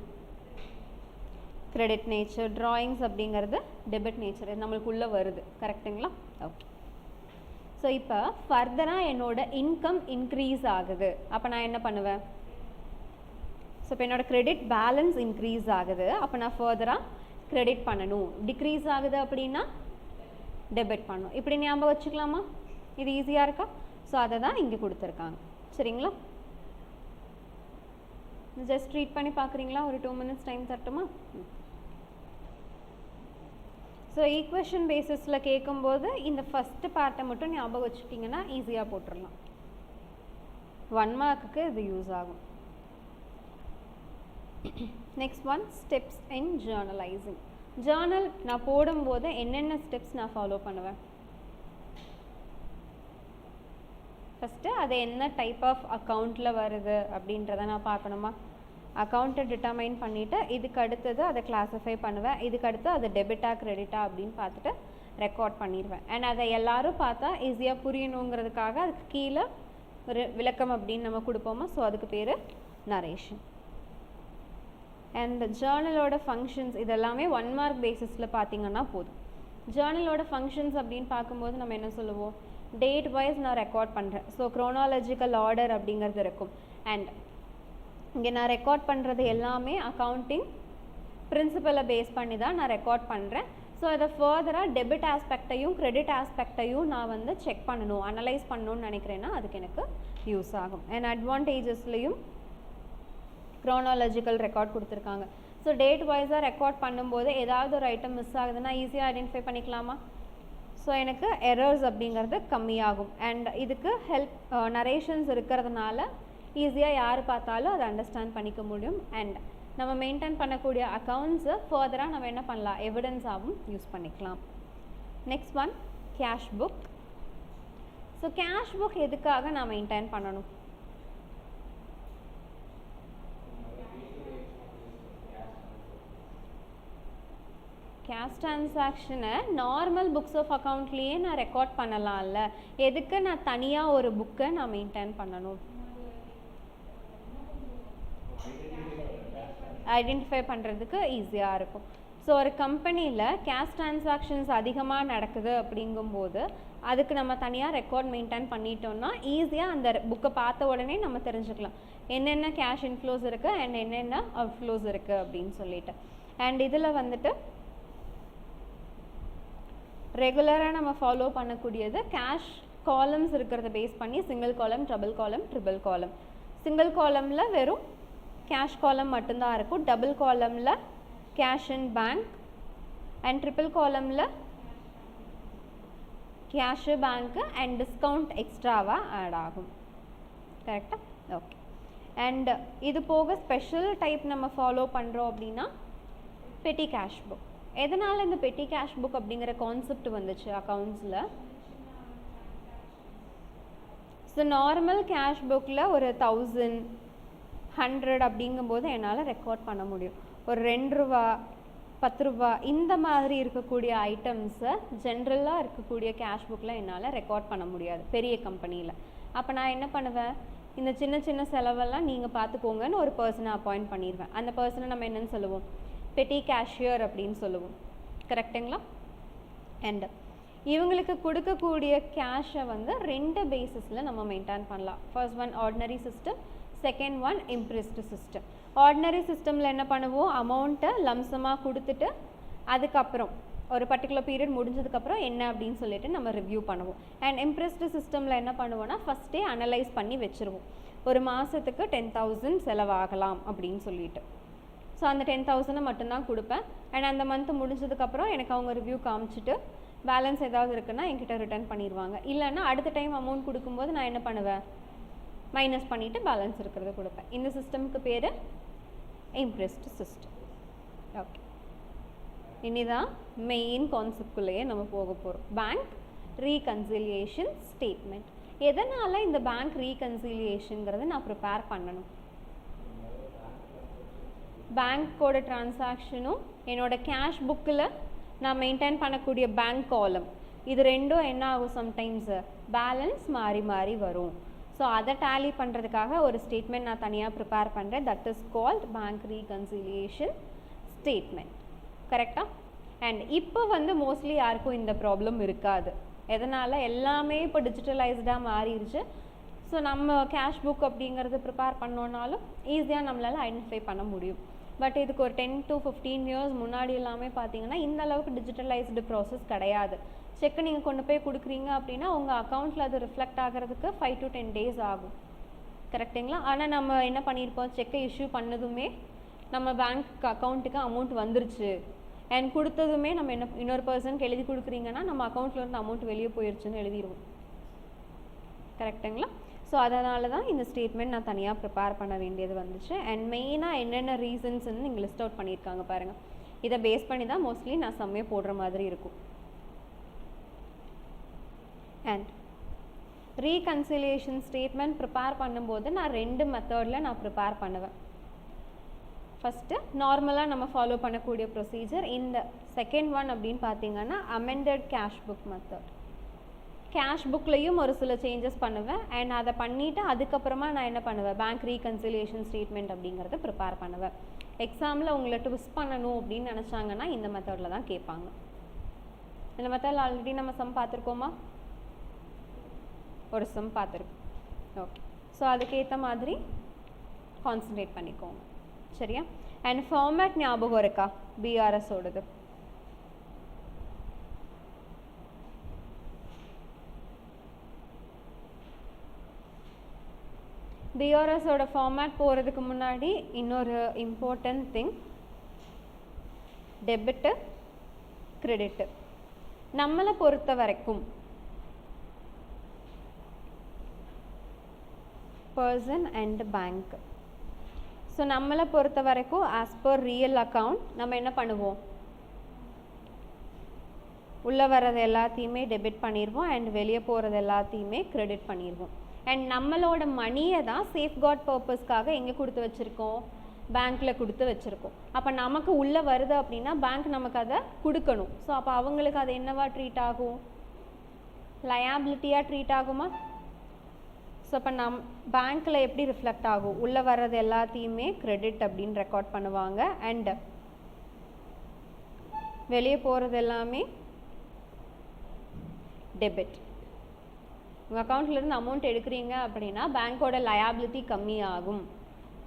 credit nature. Drawings அப்படிங்கிறது debit nature, நம்மளுக்குள்ளே வருது. கரெக்டுங்களா? ஓகே. ஸோ இப்போ ஃபர்தராக என்னோட இன்கம் இன்க்ரீஸ் ஆகுது, அப்போ நான் என்ன பண்ணுவேன், ஸோ இப்போ என்னோட கிரெடிட் பேலன்ஸ் இன்க்ரீஸ் ஆகுது, அப்போ நான் ஃபர்தராக கிரெடிட் பண்ணணும். டிக்ரீஸ் ஆகுது அப்படின்னா டெபிட் பண்ணணும். இப்படி ஞாபகம் வச்சுக்கலாமா, இது ஈஸியாக இருக்கா? ஸோ அதை தான் இங்கே கொடுத்துருக்காங்க. சரிங்களா, ஜஸ்ட் ரீட் பண்ணி பார்க்குறீங்களா, ஒரு 2 minutes டைம் தரட்டுமா? ஸோ ஈக்குவேஷன் பேசிஸில் கேட்கும்போது இந்த ஃபஸ்ட்டு பார்ட்டை மட்டும் ஞாபகம் வச்சுட்டிங்கன்னா ஈஸியாக போட்டுடலாம். 1 மார்க்குக்கு இது யூஸ் ஆகும். நெக்ஸ்ட் ஒன், ஸ்டெப்ஸ் இன் ஜேர்னலைசிங். ஜேர்னல் நான் போடும்போது என்னென்ன ஸ்டெப்ஸ் நான் ஃபாலோ பண்ணுவேன், ஃபஸ்ட்டு அது என்ன டைப் ஆஃப் அக்கௌண்ட்டில் வருது அப்படின்றத நான் பார்க்கணுமா. அக்கௌண்ட்டை டிட்டர்மைன் பண்ணிவிட்டு இதுக்கு அடுத்தது அதை கிளாஸிஃபை பண்ணுவேன், இதுக்கு அடுத்து அது டெபிட்டா கிரெடிட்டா அப்படின்னு பார்த்துட்டு ரெக்கார்ட் பண்ணிடுவேன். அண்ட் அதை எல்லோரும் பார்த்தா ஈஸியாக புரியணுங்கிறதுக்காக அதுக்கு கீழே ஒரு விளக்கம் அப்படின்னு நம்ம கொடுப்போமா. ஸோ அதுக்கு பேர் நரேஷன். அண்ட் ஜேர்னலோட ஃபங்க்ஷன்ஸ் இதெல்லாமே 1 மார்க் பேசிஸில் பார்த்தீங்கன்னா போதும். ஜேர்னலோட ஃபங்க்ஷன்ஸ் அப்படின்னு பார்க்கும்போது நம்ம என்ன சொல்லுவோம், டேட் வைஸ் நான் ரெக்கார்ட் பண்ணுறேன். ஸோ க்ரோனாலஜிக்கல் ஆர்டர் அப்படிங்கிறது இருக்கும். அண்ட் இங்கே நான் ரெக்கார்ட் பண்ணுறது எல்லாமே அக்கௌண்டிங் பிரின்சிபலை பேஸ் பண்ணி தான் நான் ரெக்கார்ட் பண்ணுறேன். ஸோ அதை ஃபர்தராக டெபிட் ஆஸ்பெக்டையும் கிரெடிட் ஆஸ்பெக்டையும் நான் வந்து செக் பண்ணணும், அனலைஸ் பண்ணணும்னு நினைக்கிறேன்னா அதுக்கு எனக்கு யூஸ் ஆகும். அண்ட் அட்வான்டேஜஸ்லேயும் க்ரோனாலஜிக்கல் ரெக்கார்ட் கொடுத்துருக்காங்க. ஸோ டேட் வைஸாக ரெக்கார்ட் பண்ணும்போது ஏதாவது ஒரு ஐட்டம் மிஸ் ஆகுதுன்னா ஈஸியாக ஐடென்டிஃபை பண்ணிக்கலாமா. ஸோ எனக்கு எரர்ஸ் அப்படிங்கிறது கம்மியாகும். அண்ட் இதுக்கு ஹெல்ப் நரேஷன்ஸ் இருக்கிறதுனால ஈஸியாக யார் பார்த்தாலும் அதை அண்டர்ஸ்டாண்ட் பண்ணிக்க முடியும். அண்ட் நம்ம மெயின்டைன் பண்ணக்கூடிய அக்கௌண்ட்ஸை ஃபர்தராக நம்ம என்ன பண்ணலாம், எவிடன்ஸாகவும் யூஸ் பண்ணிக்கலாம். Next one, cash book. So cash book எதுக்காக நான் மெயின்டைன் பண்ணணும்? கேஷ் டிரான்சாக்ஷனை நார்மல் புக்ஸ் ஆஃப் அக்கௌண்ட்லேயே நான் ரெக்கார்ட் பண்ணலாம்ல, எதுக்கு நான் தனியாக ஒரு புக்கை நான் மெயின்டைன் பண்ணணும்? ஐடென்டிஃபை பண்ணுறதுக்கு ஈஸியாக இருக்கும். ஸோ ஒரு கம்பெனியில் கேஷ் டிரான்சாக்ஷன்ஸ் அதிகமாக நடக்குது அப்படிங்கும்போது அதுக்கு நம்ம தனியாக ரெக்கார்ட் மெயின்டைன் பண்ணிட்டோம்னா ஈஸியாக அந்த புக்கை பார்த்த உடனே நம்ம தெரிஞ்சுக்கலாம் என்னென்ன கேஷ் இன்ஃப்ளோஸ் இருக்குது அண்ட் என்னென்ன அவுட்ஃப்ளோஸ் இருக்குது அப்படின்னு சொல்லிட்டு. அண்ட் இதில் வந்துட்டு ரெகுலராக நம்ம ஃபாலோ பண்ணக்கூடியது கேஷ் காலம்ஸ் இருக்கிறத பேஸ் பண்ணி single column, double column, triple column. Single காலமில் வெறும் கேஷ் காலம் மட்டும்தான் இருக்கும், டபுள் காலமில் cash in bank and triple காலமில் கேஷு பேங்க்கு அண்ட் டிஸ்கவுண்ட் எக்ஸ்ட்ராவாக ஆட் ஆகும். கரெக்டாக? ஓகே. அண்ட் இது போக ஸ்பெஷல் டைப் நம்ம ஃபாலோ பண்ணுறோம் அப்படின்னா பெட்டி கேஷ் புக். எதனால் இந்த பெட்டி கேஷ் புக் அப்படிங்கிற கான்செப்ட் வந்துச்சு அக்கௌண்ட்ஸில்? ஸோ நார்மல் கேஷ் புக்கில் ஒரு 1000, 100 அப்படிங்கும்போது என்னால் ரெக்கார்ட் பண்ண முடியும். ஒரு 2 ரூபா, 10 ரூபா இந்த மாதிரி இருக்கக்கூடிய ஐட்டம்ஸை ஜென்ரலாக இருக்கக்கூடிய கேஷ் புக்கில் என்னால் ரெக்கார்ட் பண்ண முடியாது பெரிய கம்பெனியில். அப்போ நான் என்ன பண்ணுவேன், இந்த சின்ன சின்ன செலவெல்லாம் நீங்கள் பார்த்துக்கோங்கன்னு ஒரு பர்சனை அப்பாயிண்ட் பண்ணிடுவேன். அந்த பர்சனை நம்ம என்னென்னு சொல்லுவோம்? பெட்டி கேஷியர் அப்படின்னு சொல்லுவோம். கரெக்டுங்களா? அண்ட் இவங்களுக்கு கொடுக்கக்கூடிய கேஷை வந்து 2 பேசிஸில் நம்ம மெயின்டைன் பண்ணலாம். First one ordinary system, second one impressed system. Ordinary சிஸ்டமில் என்ன பண்ணுவோம், அமௌண்ட்டை லம்சமாக கொடுத்துட்டு அதுக்கப்புறம் ஒரு பர்டிகுலர் பீரியட் முடிஞ்சதுக்கப்புறம் என்ன அப்படின்னு சொல்லிட்டு நம்ம ரிவ்யூ பண்ணுவோம். அண்ட் இம்ப்ரெஸ்டு சிஸ்டமில் என்ன பண்ணுவோன்னா ஃபஸ்ட்டே அனலைஸ் பண்ணி வச்சுருவோம், ஒரு மாதத்துக்கு 10,000 செலவாகலாம் அப்படின்னு சொல்லிட்டு. ஸோ அந்த 10,000 மட்டும்தான் கொடுப்பேன். அண்ட் அந்த மந்த் முடிஞ்சதுக்கப்புறம் எனக்கு அவங்க ரிவ்யூ காமிச்சிட்டு பேலன்ஸ் ஏதாவது இருக்குன்னா என்கிட்ட ரிட்டர்ன் பண்ணிடுவாங்க. இல்லைன்னா அடுத்த டைம் அமௌண்ட் கொடுக்கும்போது நான் என்ன பண்ணுவேன், மைனஸ் பண்ணிவிட்டு பேலன்ஸ் இருக்கிறத கொடுப்பேன். இந்த சிஸ்டமுக்கு பேர் இம்ப்ரெஸ்டு சிஸ்டம். ஓகே, இனிதான் மெயின் கான்செப்ட்குள்ளேயே நம்ம போக போகிறோம். Bank reconciliation statement. எதனால் இந்த பேங்க் ரீகன்சிலியேஷனுங்கிறத நான் ப்ரிப்பேர் பண்ணணும்? பேங்க்கோட டிரான்சாக்ஷனும் என்னோட கேஷ் புக்கில் நான் மெயின்டைன் பண்ணக்கூடிய பேங்க் காலம், இது ரெண்டும் என்ன ஆகும், சம்டைம்ஸ் பேலன்ஸ் மாறி மாறி வரும். ஸோ அதை டேலி பண்ணுறதுக்காக ஒரு ஸ்டேட்மெண்ட் நான் தனியாக ப்ரிப்பேர் பண்ணுறேன். That is called bank reconciliation statement. கரெக்டாக? அண்ட் இப்போ வந்து மோஸ்ட்லி யாருக்கும் இந்த ப்ராப்ளம் இருக்காது. எதனால், எல்லாமே இப்போ டிஜிட்டலைஸ்டாக மாறிடுச்சு. ஸோ நம்ம கேஷ் புக் அப்படிங்கிறது ப்ரிப்பேர் பண்ணோன்னாலும் ஈஸியாக நம்மளால் ஐடென்டிஃபை பண்ண முடியும். பட் இதுக்கு ஒரு 10 to 15 years முன்னாடி எல்லாமே பார்த்தீங்கன்னா இந்த அளவுக்கு டிஜிட்டலைஸ்டு ப்ராசஸ் கிடையாது. செக்கை நீங்கள் கொண்டு போய் கொடுக்குறீங்க அப்படின்னா உங்கள் அக்கௌண்ட்டில் அது ரிஃப்ளெக்ட் ஆகிறதுக்கு 5 to 10 days ஆகும். கரெக்டுங்களா? ஆனால் நம்ம என்ன பண்ணியிருப்போம், செக்கை இஷ்யூ பண்ணதுமே நம்ம பேங்க் அக்கௌண்ட்டுக்கு அமௌண்ட் வந்துருச்சு அண்ட் கொடுத்ததுமே நம்ம என்ன இன்னொரு பர்சனுக்கு எழுதி கொடுக்குறீங்கன்னா நம்ம அக்கௌண்ட்லேருந்து அமௌண்ட் வெளியே போயிடுச்சுன்னு எழுதிடுவோம். கரெக்டுங்களா? ஸோ அதனால தான் இந்த ஸ்டேட்மெண்ட் நான் தனியாக ப்ரிப்பேர் பண்ண வேண்டியது வந்துச்சு. அண்ட் மெயினாக என்னென்ன ரீசன்ஸ்ன்னு நீங்கள் லிஸ்ட் அவுட் பண்ணியிருக்காங்க பாருங்கள். இதை பேஸ் பண்ணி தான் மோஸ்ட்லி நான் சம்மே போடுற மாதிரி இருக்கும். அண்ட் ரீகன்சிலியேஷன் ஸ்டேட்மெண்ட் ப்ரிப்பேர் பண்ணும்போது நான் 2 மெத்தடில் நான் ப்ரிப்பேர் பண்ணுவேன். ஃபஸ்ட்டு நார்மலாக நம்ம ஃபாலோ பண்ணக்கூடிய ப்ரொசீஜர். இந்த செகண்ட் ஒன் அப்படின்னு பார்த்தீங்கன்னா amended cash book method. Cash புக்லேயும் ஒரு சில சேஞ்சஸ் பண்ணுவேன் அண்ட் அதை பண்ணிவிட்டு அதுக்கப்புறமா நான் என்ன பண்ணுவேன், பேங்க் ரீகன்சிலியேஷன் ஸ்டேட்மெண்ட் அப்படிங்கிறத ப்ரிப்பேர் பண்ணுவேன். எக்ஸாமில் உங்களை ட்விஸ்ட் பண்ணணும் அப்படின்னு நினச்சாங்கன்னா இந்த மெத்தடில் தான் கேட்பாங்க. இந்த மெத்தடில் ஆல்ரெடி நம்ம சம் பார்த்துருக்கோமா? ஒரு சம் பார்த்துருக்கோம். ஓகே, ஸோ அதுக்கேற்ற மாதிரி கான்சன்ட்ரேட் பண்ணிக்கோங்க. சரியா? அண்ட் ஃபார்மேட் ஞாபகம் இருக்கா பிஆர்எஸோடது? பிஆர்எஸோட ஃபார்மேட் போகிறதுக்கு முன்னாடி இன்னொரு இம்பார்ட்டன்ட் திங், டெபிட்டு கிரெடிட்டு. நம்மளை பொறுத்த வரைக்கும் பர்சன் அண்ட் பேங்க். ஸோ நம்மளை பொறுத்த வரைக்கும் ஆஸ் பர் ரியல் அக்கௌண்ட் நம்ம என்ன பண்ணுவோம், உள்ளே வர்றது எல்லாத்தையுமே டெபிட் பண்ணிடுவோம் அண்ட் வெளியே போகிறது எல்லாத்தையுமே கிரெடிட் பண்ணிடுவோம். அண்ட் நம்மளோட மணியை தான் சேஃப்கார்ட் பர்பஸ்க்காக எங்கே கொடுத்து வச்சுருக்கோம், பேங்க்கில் கொடுத்து வச்சுருக்கோம். அப்போ நமக்கு உள்ளே வருது அப்படின்னா பேங்க் நமக்கு அதை கொடுக்கணும். ஸோ அப்போ அவங்களுக்கு அது என்னவா ட்ரீட் ஆகும், லயபிலிட்டியாக ட்ரீட் ஆகுமா? ஸோ அப்போ பேங்க்கில் எப்படி ரிஃப்ளெக்ட் ஆகும், உள்ளே வர்றது எல்லாத்தையுமே கிரெடிட் அப்படின்னு ரெக்கார்ட் பண்ணுவாங்க அண்ட் வெளியே போகிறது எல்லாமே டெபிட். உங்கள் அக்கௌண்ட்லேருந்து அமௌண்ட் எடுக்கிறீங்க அப்படின்னா பேங்க்கோட லயபிலிட்டி கம்மியாகும்.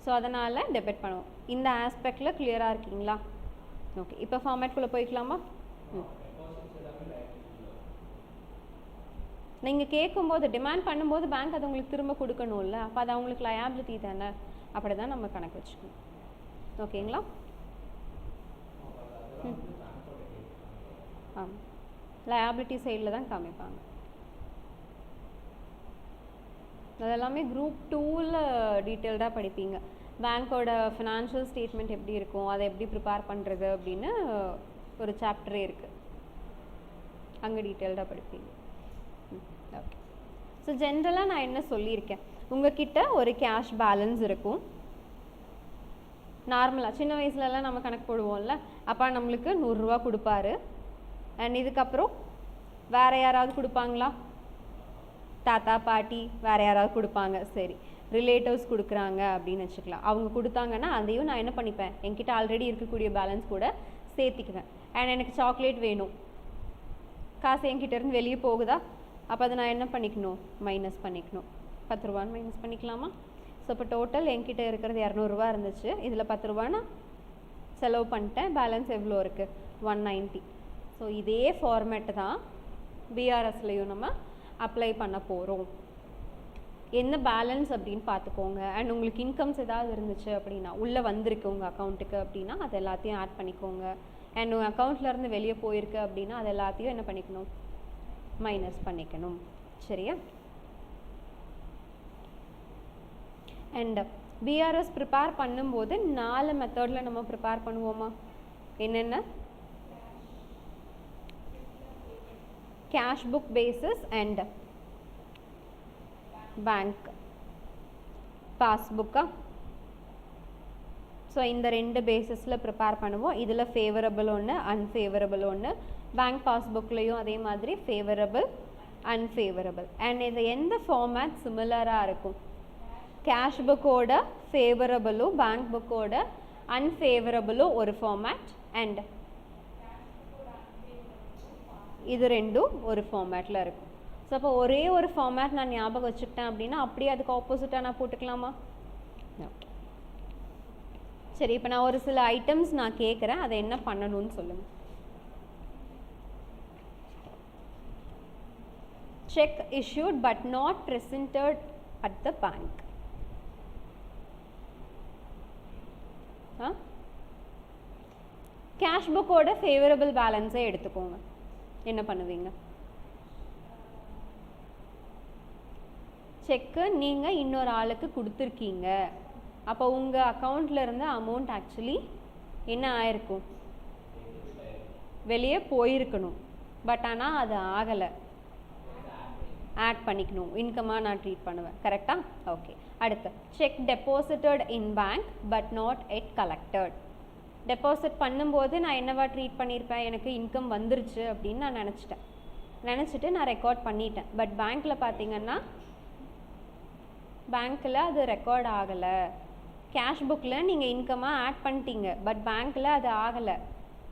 ஸோ அதனால் டெபிட் பண்ணுவோம். இந்த ஆஸ்பெக்டில் கிளியராக இருக்கீங்களா? ஓகே, இப்போ ஃபார்மேட்குள்ளே போய்க்கலாமா? நீங்கள் கேட்கும்போது டிமாண்ட் பண்ணும்போது பேங்க் அதை உங்களுக்கு திரும்ப கொடுக்கணும்ல, அப்போ அது அவங்களுக்கு லயபிலிட்டி தானே, அப்படி தான் நம்ம கணக்கு வச்சுக்கணும். ஓகேங்களா? ஆமாம், லயபிலிட்டி சைடில் தான் காமிப்பாங்க. அதெல்லாமே குரூப் 2ல் டீட்டெயில்டாக படிப்பீங்க. பேங்க்கோட ஃபினான்ஷியல் ஸ்டேட்மெண்ட் எப்படி இருக்கும், அதை எப்படி ப்ரிப்பேர் பண்ணுறது அப்படின்னு ஒரு சாப்டரே இருக்குது, அங்கே டீட்டெயில்டாக படிப்பீங்க. ஓகே, ஸோ ஜென்ரலாக நான் என்ன சொல்லியிருக்கேன், உங்ககிட்ட ஒரு கேஷ் பேலன்ஸ் இருக்கும். நார்மலாக சின்ன வயசுலலாம் நம்ம கணக்கு போடுவோம்ல, அப்பா நம்மளுக்கு 100 ரூபா கொடுப்பாரு அண்ட் இதுக்கப்புறம் வேறு யாராவது கொடுப்பாங்களா, தாத்தா பாட்டி வேறு யாராவது கொடுப்பாங்க, சரி ரிலேட்டிவ்ஸ் கொடுக்குறாங்க அப்படின்னு வச்சுக்கலாம். அவங்க கொடுத்தாங்கன்னா அதையும் நான் என்ன பண்ணிப்பேன், என்கிட்ட ஆல்ரெடி இருக்கக்கூடிய பேலன்ஸ் கூட சேர்த்திக்குவேன். அண்ட் எனக்கு சாக்லேட் வேணும், காசு என்கிட்ட இருந்து வெளியே போகுதா, அப்போ அதை நான் என்ன பண்ணிக்கணும், மைனஸ் பண்ணிக்கணும். 10 ரூபான்னு மைனஸ் பண்ணிக்கலாமா? ஸோ இப்போ டோட்டல் என்கிட்ட இருக்கிறது 200 ரூபா இருந்துச்சு, இதில் 10 ரூபா நான் செலவு பண்ணிட்டேன், பேலன்ஸ் எவ்வளோ இருக்குது, 190. ஸோ இதே ஃபார்மேட்டு தான் பிஆர்எஸ்லையும் நம்ம அப்ளை பண்ண போகிறோம். என்ன பேலன்ஸ் அப்படின்னு பார்த்துக்கோங்க. அண்ட் உங்களுக்கு இன்கம்ஸ் ஏதாவது இருந்துச்சு அப்படின்னா, உள்ளே வந்திருக்கு உங்கள் அக்கௌண்ட்டுக்கு அப்படின்னா அது எல்லாத்தையும் ஆட் பண்ணிக்கோங்க. அண்ட் உங்கள் அக்கௌண்ட்லேருந்து வெளியே போயிருக்கு அப்படின்னா அது எல்லாத்தையும் என்ன பண்ணிக்கணும், மைனஸ் பண்ணிக்கணும். சரியா? அண்ட் பிஆர்எஸ் ப்ரிப்பேர் பண்ணும்போது 4 மெத்தடில் நம்ம ப்ரிப்பேர் பண்ணுவோமா? என்னென்ன? Cash book basis and bank பாஸ்புக்கா? ஸோ இந்த 2 பேசிஸில் ப்ரிப்பேர் பண்ணுவோம். இதில் ஃபேவரபிள் ஒன்று, அன்ஃபேவரபிள் ஒன்று. பேங்க் பாஸ்புக்லேயும் அதே மாதிரி ஃபேவரபிள், அன்ஃபேவரபிள். அண்ட் இது எந்த ஃபார்மேட் சிமிலராக இருக்கும்? கேஷ் புக்கோட ஃபேவரபிளும் பேங்க் புக்கோட அன்ஃபேவரபிளும் ஒரு ஃபார்மேட் அண்ட் இது ரெண்டும் ஒரு ஃபார்மேட்டில் இருக்கும். ஸோ அப்போ ஒரே ஒரு ஃபார்மேட் நான் ஞாபகம் வச்சுக்கிட்டேன் அப்படின்னா அப்படியே அதுக்கு ஆப்போசிட்டாக நான் போட்டுக்கலாமா? ஓகே, சரி. இப்போ நான் ஒரு சில ஐட்டம்ஸ் நான் கேட்குறேன், அதை என்ன பண்ணணும்னு சொல்லுங்கள். Check issued but not presented at the bank. Cash புக்கோட ஃபேவரபிள் பேலன்ஸை எடுத்துக்கோங்க, என்ன பண்ணுவீங்க? செக்கு நீங்கள் இன்னொரு ஆளுக்கு கொடுத்துருக்கீங்க, அப்போ உங்கள் அக்கௌண்ட்டில் இருந்த அமௌண்ட் ஆக்சுவலி என்ன ஆயிருக்கும், வெளியே போயிருக்கணும். பட் ஆனால் அது ஆகலை, ஆட் பண்ணிக்கணும், இன்கமாக நான் ட்ரீட் பண்ணுவேன். கரெக்டாக? ஓகே. அடுத்து check deposited in bank but not yet collected. Deposit பண்ணும்போது நான் என்னவா ட்ரீட் பண்ணியிருப்பேன், எனக்கு இன்கம் வந்துருச்சு அப்படின்னு நான் நினச்சிட்டு நான் ரெக்கார்ட் பண்ணிட்டேன். பட் பேங்க்கில் பார்த்தீங்கன்னா பேங்க்கில் அது ரெக்கார்ட் ஆகலை. கேஷ் புக்கில் நீங்கள் இன்கமாக ஆட் பண்ணிட்டீங்க, பட் பேங்க்கில் அது ஆகலை.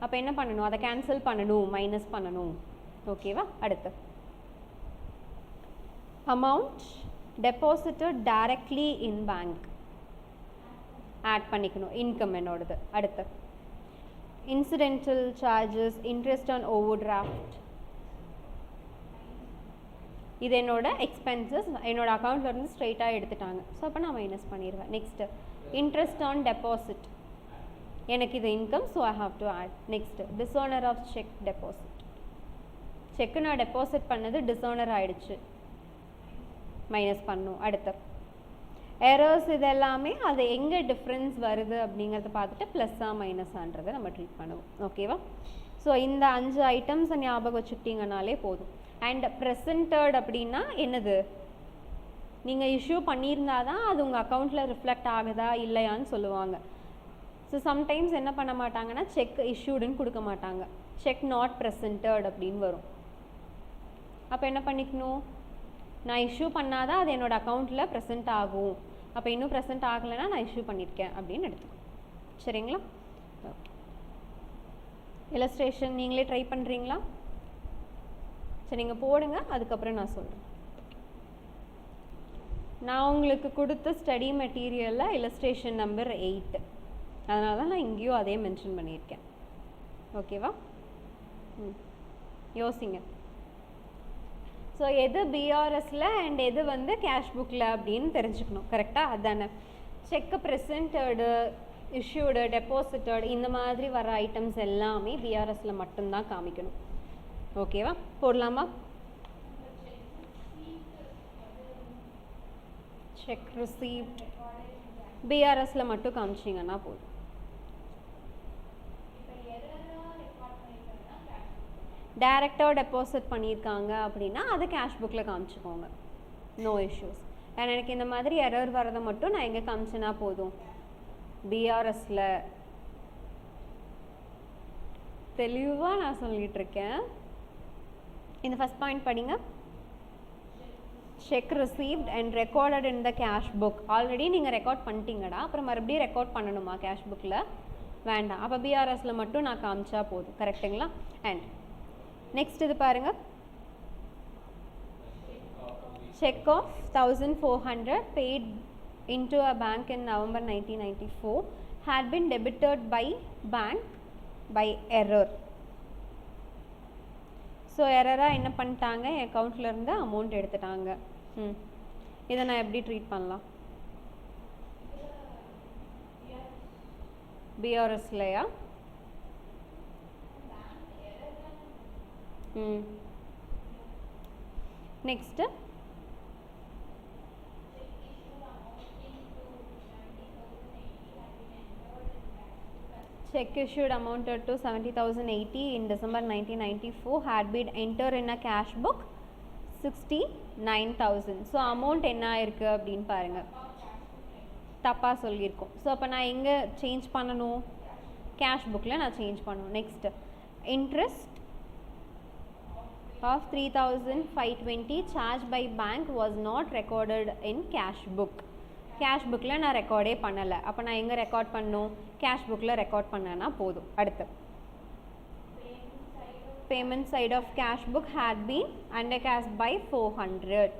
அப்போ என்ன பண்ணணும், அதை கேன்சல் பண்ணணும், மைனஸ் பண்ணணும். ஓகேவா? அடுத்து amount deposited directly in bank, add பண்ணிக்கணும், இன்கம் என்னோடது. அடுத்து incidental charges, interest on overdraft, இது என்னோட எக்ஸ்பென்சஸ், என்னோட அக்கௌண்ட்லேருந்து ஸ்ட்ரெயிட்டாக எடுத்துட்டாங்க. ஸோ அப்போ நான் மைனஸ் பண்ணிடுவேன். நெக்ஸ்ட்டு இன்ட்ரெஸ்ட் ஆன் டெபாசிட், எனக்கு இது income, so I have to add. Next dishonour of cheque deposit, cheque நான் டெபாசிட் பண்ணது டிஸ்ஓனர் ஆகிடுச்சு, மைனஸ் பண்ணும். அடுத்து எரர்ஸ், இது எல்லாமே அது எங்கே டிஃப்ரென்ஸ் வருது அப்படிங்கிறத பார்த்துட்டு ப்ளஸ்ஸாக மைனஸான்றதை நம்ம ட்ரீட் பண்ணுவோம். ஓகேவா? ஸோ இந்த 5 ஐட்டம்ஸை ஞாபகம் வச்சுக்கிட்டிங்கனாலே போதும். அண்ட் ப்ரெசென்டட் அப்படின்னா என்னது, நீங்கள் இஷ்யூ பண்ணியிருந்தால் தான் அது உங்கள் அக்கௌண்ட்டில் ரிஃப்ளெக்ட் ஆகுதா இல்லையான்னு சொல்லுவாங்க. ஸோ சம்டைம்ஸ் என்ன பண்ண மாட்டாங்கன்னா செக் இஷ்யூடுன்னு கொடுக்க மாட்டாங்க, செக் நாட் ப்ரெசென்டட் அப்படின்னு வரும். அப்போ என்ன பண்ணிக்கணும், நான் இஷ்யூ பண்ணாதான் அது என்னோடய அக்கௌண்ட்டில் ப்ரெசென்ட் ஆகும், அப்போ இன்னும் ப்ரெசென்ட் ஆகலைன்னா நான் இஷ்யூ பண்ணியிருக்கேன் அப்படின்னு எடுத்துக்கணும். சரிங்களா? இல்லஸ்ட்ரேஷன் நீங்களே ட்ரை பண்ணுறீங்களா? சரி, நீங்கள் போடுங்க, அதுக்கப்புறம் நான் சொல்கிறேன். நான் உங்களுக்கு கொடுத்த ஸ்டடி மெட்டீரியலில் இல்லஸ்ட்ரேஷன் நம்பர் 8, அதனால தான் நான் இங்கேயும் அதே மென்ஷன் பண்ணியிருக்கேன். ஓகேவா? யோசிங்க. ஸோ எது பிஆர்எஸில் அண்ட் எது வந்து கேஷ் புக்கில் அப்படின்னு தெரிஞ்சுக்கணும். கரெக்டாக? அதுதானே. செக்கு ப்ரெசென்டடு, இஷ்யூடு, டெபாசிட்டட் இந்த மாதிரி வர ஐட்டம்ஸ் எல்லாமே பிஆர்எஸில் மட்டும்தான் காமிக்கணும். ஓகேவா? போடலாமா? செக் ரிசீவ்ட் பிஆர்எஸில் மட்டும் காமிச்சிங்கன்னா போதும். டைரெக்டாக டெபாசிட் பண்ணியிருக்காங்க அப்படின்னா அது கேஷ் புக்கில் காமிச்சிக்கோங்க, நோ இஷ்யூஸ். அண்ட் எனக்கு இந்த மாதிரி எரர் வரதை மட்டும் நான் எங்கே காமிச்சேன்னா போதும், பிஆர்எஸில். தெளிவாக நான் சொல்லிகிட்ருக்கேன். இந்த ஃபஸ்ட் பாயிண்ட் படிங்க. Check received and recorded in the cash book. Already நீங்கள் ரெக்கார்ட் பண்ணிட்டீங்கடா, அப்புறம் மறுபடியும் ரெக்கார்ட் பண்ணணுமா கேஷ் புக்கில்? வேண்டாம். அப்போ பிஆர்எஸில் மட்டும் நான் காமிச்சா போதும். கரெக்டுங்களா? அண்ட் நெக்ஸ்ட் இது பாருங்கள். Cheque of 1400 paid into a bank in November 1994 had been debited by bank by error. So எரராக என்ன பண்ணிட்டாங்க, என் அக்கௌண்ட்லேருந்து அமௌண்ட் எடுத்துட்டாங்க. இதை நான் எப்படி ட்ரீட் பண்ணலாம்? பிஆர்எஸ்லையா? Next check issued amounted to 70,080 in December 1994 had been entered in a cash book 69,000. So amount என்ன ஆயிருக்கு அப்படின்னு பாருங்கள், தப்பாக சொல்லியிருக்கோம். ஸோ அப்போ நான் எங்கே சேஞ்ச் பண்ணணும்? கேஷ் புக்கில் நான் சேஞ்ச் பண்ணணும். Next interest of 3,520 charged by bank was not recorded in cash book. Cash புக்கில் நான் ரெக்கார்டே பண்ணலை, அப்போ நான் எங்கே ரெக்கார்ட் பண்ணணும்? கேஷ் புக்கில் ரெக்கார்ட் பண்ணனா போதும். அடுத்து payment side of cash book had been undercast by 400.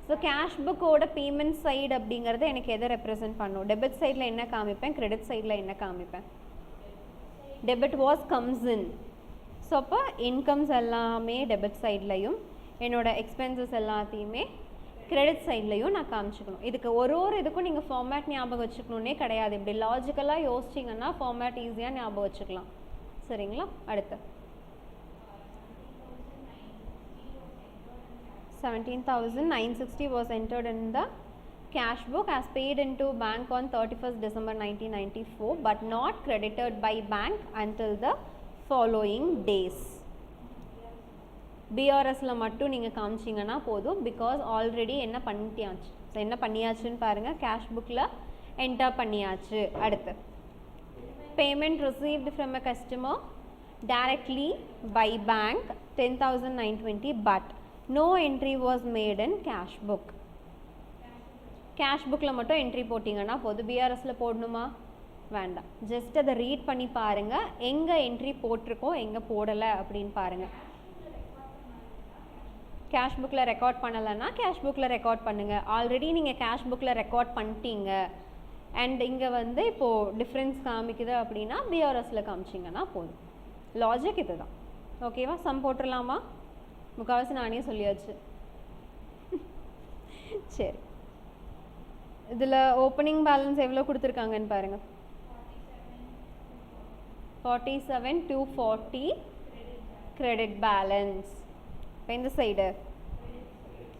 So cash புக்கோட பேமெண்ட் சைடு அப்படிங்கிறது எனக்கு எதை ரெப்ரசென்ட் பண்ணும்? டெபிட் சைடில் என்ன காமிப்பேன், கிரெடிட் சைடில் என்ன காமிப்பேன்? Debit was comes in. So அப்போ இன்கம்ஸ் எல்லாமே டெபிட் சைட்லையும் என்னோட எக்ஸ்பென்சஸ் எல்லாத்தையுமே கிரெடிட் சைட்லையும் நான் காமிச்சிக்கணும். இதுக்கு ஒரு இதுக்கும் நீங்கள் ஃபார்மேட் ஞாபகம் வச்சுக்கணுன்னே கிடையாது. இப்படி லாஜிக்கலாக யோசிச்சிங்கன்னா ஃபார்மேட் ஈஸியாக ஞாபகம் வச்சுக்கலாம். சரிங்களா? அடுத்து 17,960 was entered in the cash book as paid into bank on 31st December 1994 but not credited by bank until the following days. பிஆர்எஸில் மட்டும் நீங்கள் காமிச்சிங்கன்னா போதும், பிகாஸ் ஆல்ரெடி என்ன பண்ணியாச்சு. ஸோ என்ன பண்ணியாச்சுன்னு பாருங்கள், கேஷ் புக்கில் என்டர் பண்ணியாச்சு. அடுத்து payment received from a customer directly by bank 10,920 but no entry was made in cash book. Cash புக்கில் மட்டும் என்ட்ரி போட்டிங்கன்னா போதும். பிஆர்எஸில் போடணுமா? வேண்டாம். ஜஸ்ட் அதை ரீட் பண்ணி பாருங்கள், எங்கே என்ட்ரி போட்டிருக்கோம் எங்கே போடலை அப்படின்னு பாருங்கள். கேஷ் புக்கில் ரெக்கார்ட் பண்ணலைன்னா கேஷ் புக்கில் ரெக்கார்ட் பண்ணுங்கள். ஆல்ரெடி நீங்கள் கேஷ் புக்கில் ரெக்கார்ட் பண்ணிட்டீங்க அண்ட் இங்கே வந்து இப்போது டிஃப்ரென்ஸ் காமிக்குது அப்படின்னா பிஆர்எஸில் காமிச்சிங்கன்னா போதும். லாஜிக் இது தான். ஓகேவா? சம் போட்டுடலாமா? முக்கால்வாசி நானே சொல்லியாச்சு. சரி, இதில் ஓப்பனிங் பேலன்ஸ் எவ்வளோ கொடுத்துருக்காங்கன்னு பாருங்கள். 47,240 கிரெடிட் பேலன்ஸ். இப்போ இந்த சைடு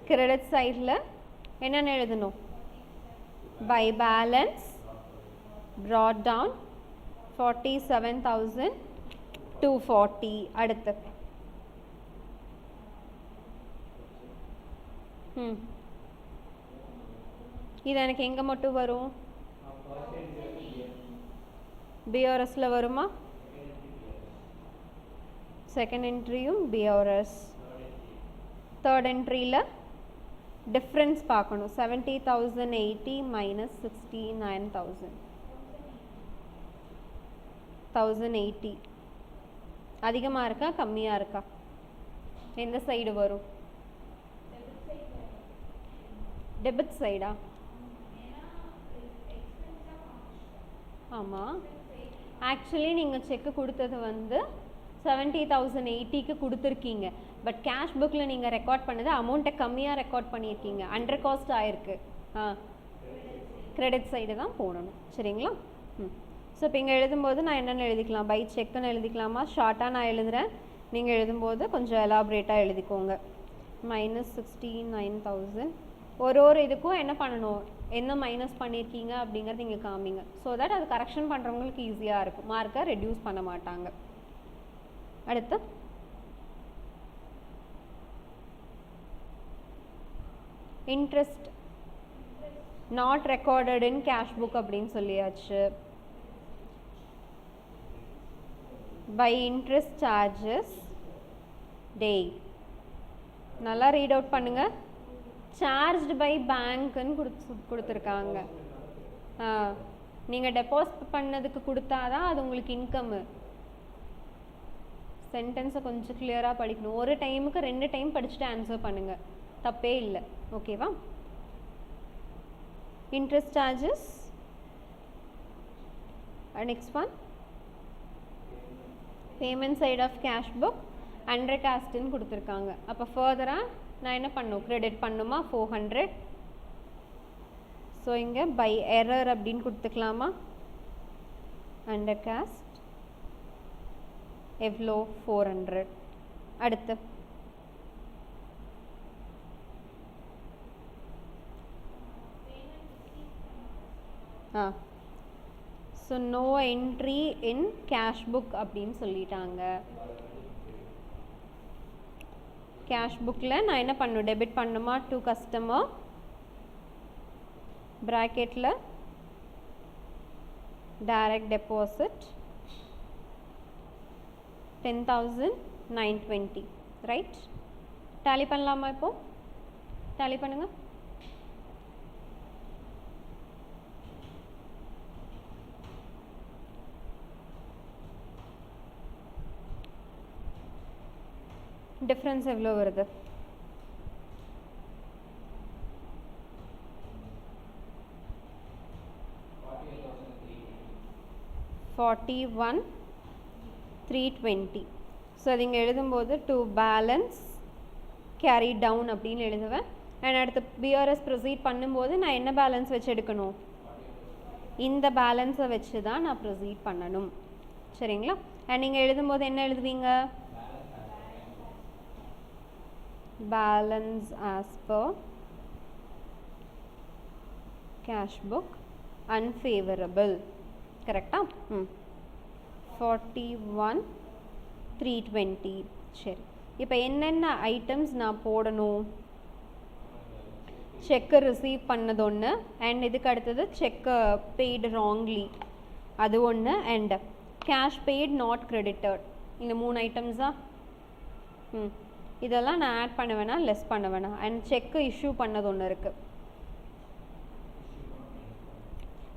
கிரெடிட் சைடில் என்னென்ன எழுதணும்? By balance brought down 47,240 240. அடுத்து இது எனக்கு எங்கே மட்டும் வரும்? பிஆர்எஸில் வருமா? செகண்ட் என்ட்ரியும் பிஆர்எஸ். தேர்ட் என்ட்ரியில் டிஃப்ரென்ஸ் பார்க்கணும். 70,080 மைனஸ் 69,000. 1080 அதிகமாக இருக்கா கம்மியாக இருக்கா? எந்த சைடு வரும்? டெபிட் சைடா? ஆமாம், ஆக்சுவலி நீங்கள் செக்கு கொடுத்தது வந்து 70,080க்கு கொடுத்துருக்கீங்க. பட் கேஷ் புக்கில் நீங்கள் ரெக்கார்ட் பண்ணது அமௌண்ட்டை கம்மியாக ரெக்கார்ட் பண்ணியிருக்கீங்க. அண்டர் காஸ்ட் ஆயிருக்கு. கிரெடிட் சைடு தான் போடணும். சரிங்களா? ஸோ இப்போ இங்கே எழுதும்போது நான் என்னென்னு எழுதிக்கலாம்? பை செக்குன்னு எழுதிக்கலாமா? ஷார்ட்டாக நான் எழுதுகிறேன், நீங்கள் எழுதும்போது கொஞ்சம் எலாபரேட்டாக எழுதிக்கோங்க. மைனஸ் 69,000. ஒரு இதுக்கும் என்ன பண்ணணும், என்ன மைனஸ் பண்ணியிருக்கீங்க அப்படிங்கிறது நீங்கள் காமிங்க. ஸோ தட் அது கரெக்ஷன் பண்ணுறவங்களுக்கு ஈஸியாக இருக்கும், மார்க்கை ரெடியூஸ் பண்ண மாட்டாங்க. அடுத்து interest not recorded in cash book அப்படின்னு சொல்லியாச்சு. பை இன்ட்ரெஸ்ட் சார்ஜஸ் டே. நல்லா ரீட் அவுட் பண்ணுங்க. சார்ஜ்டு பை பேங்க்னு கொடுத்துருக்காங்க. நீங்கள் டெபாசிட் பண்ணதுக்கு கொடுத்தாதான் அது உங்களுக்கு இன்கம்மு. சென்டென்ஸை கொஞ்சம் கிளியராக படிக்கணும். ஒரு டைமுக்கு 2 டைம் படிச்சுட்டு ஆன்சர் பண்ணுங்கள், தப்பே இல்லை. ஓகேவா? Interest charges. Next one payment side of cash book under காஸ்ட்னு கொடுத்துருக்காங்க. அப்போ ஃபர்தராக நான் என்ன பண்ணும், கிரெடிட் பண்ணுமா? 400. ஸோ இங்கே பை எரர் அப்படின்னு கொடுத்துக்கலாமா? அண்டர் காஸ்ட் எவ்வளோ? 400. அடுத்து so no entry in cash book அப்படின்னு சொல்லிட்டாங்க. கேஷ் புக்கில் நான் என்ன பண்ணும், டெபிட் பண்ணுமா? டு கஸ்டமர் ப்ராக்கெட்டில் டைரக்ட் டெபாசிட் 10,920. ரைட்? டேலி பண்ணலாமா? இப்போ டேலி பண்ணுங்க. டிஃப்ரென்ஸ் எவ்வளோ வருது? 41,320. ஸோ அது இங்கே எழுதும்போது டு பேலன்ஸ் கேரி டவுன் அப்படின்னு எழுதுவேன். அண்ட் அடுத்து பிஆர்எஸ் ப்ரொசீட் பண்ணும்போது நான் என்ன பேலன்ஸ் வச்சு எடுக்கணும்? இந்த பேலன்ஸை வச்சு தான் நான் ப்ரொசீட் பண்ணணும். சரிங்களா? அண்ட் நீங்கள் எழுதும்போது என்ன எழுதுவீங்க? Balance as per cash book unfavourable. கரெக்டா? 41,320. சரி, இப்போ என்னென்ன ஐட்டம்ஸ் நான் போடணும்? செக்கு ரிசீவ் பண்ணது ஒன்று, அண்ட் இதுக்கு அடுத்தது செக்கு பெய்டு ராங்லி அது ஒன்று, and cash paid not credited. இந்த 3 ஐட்டம்ஸா? இதெல்லாம் நான் ஆட் பண்ண வேணா லெஸ் பண்ண வேணாம். அண்ட் செக்கு இஷ்யூ பண்ணது ஒன்று இருக்குது,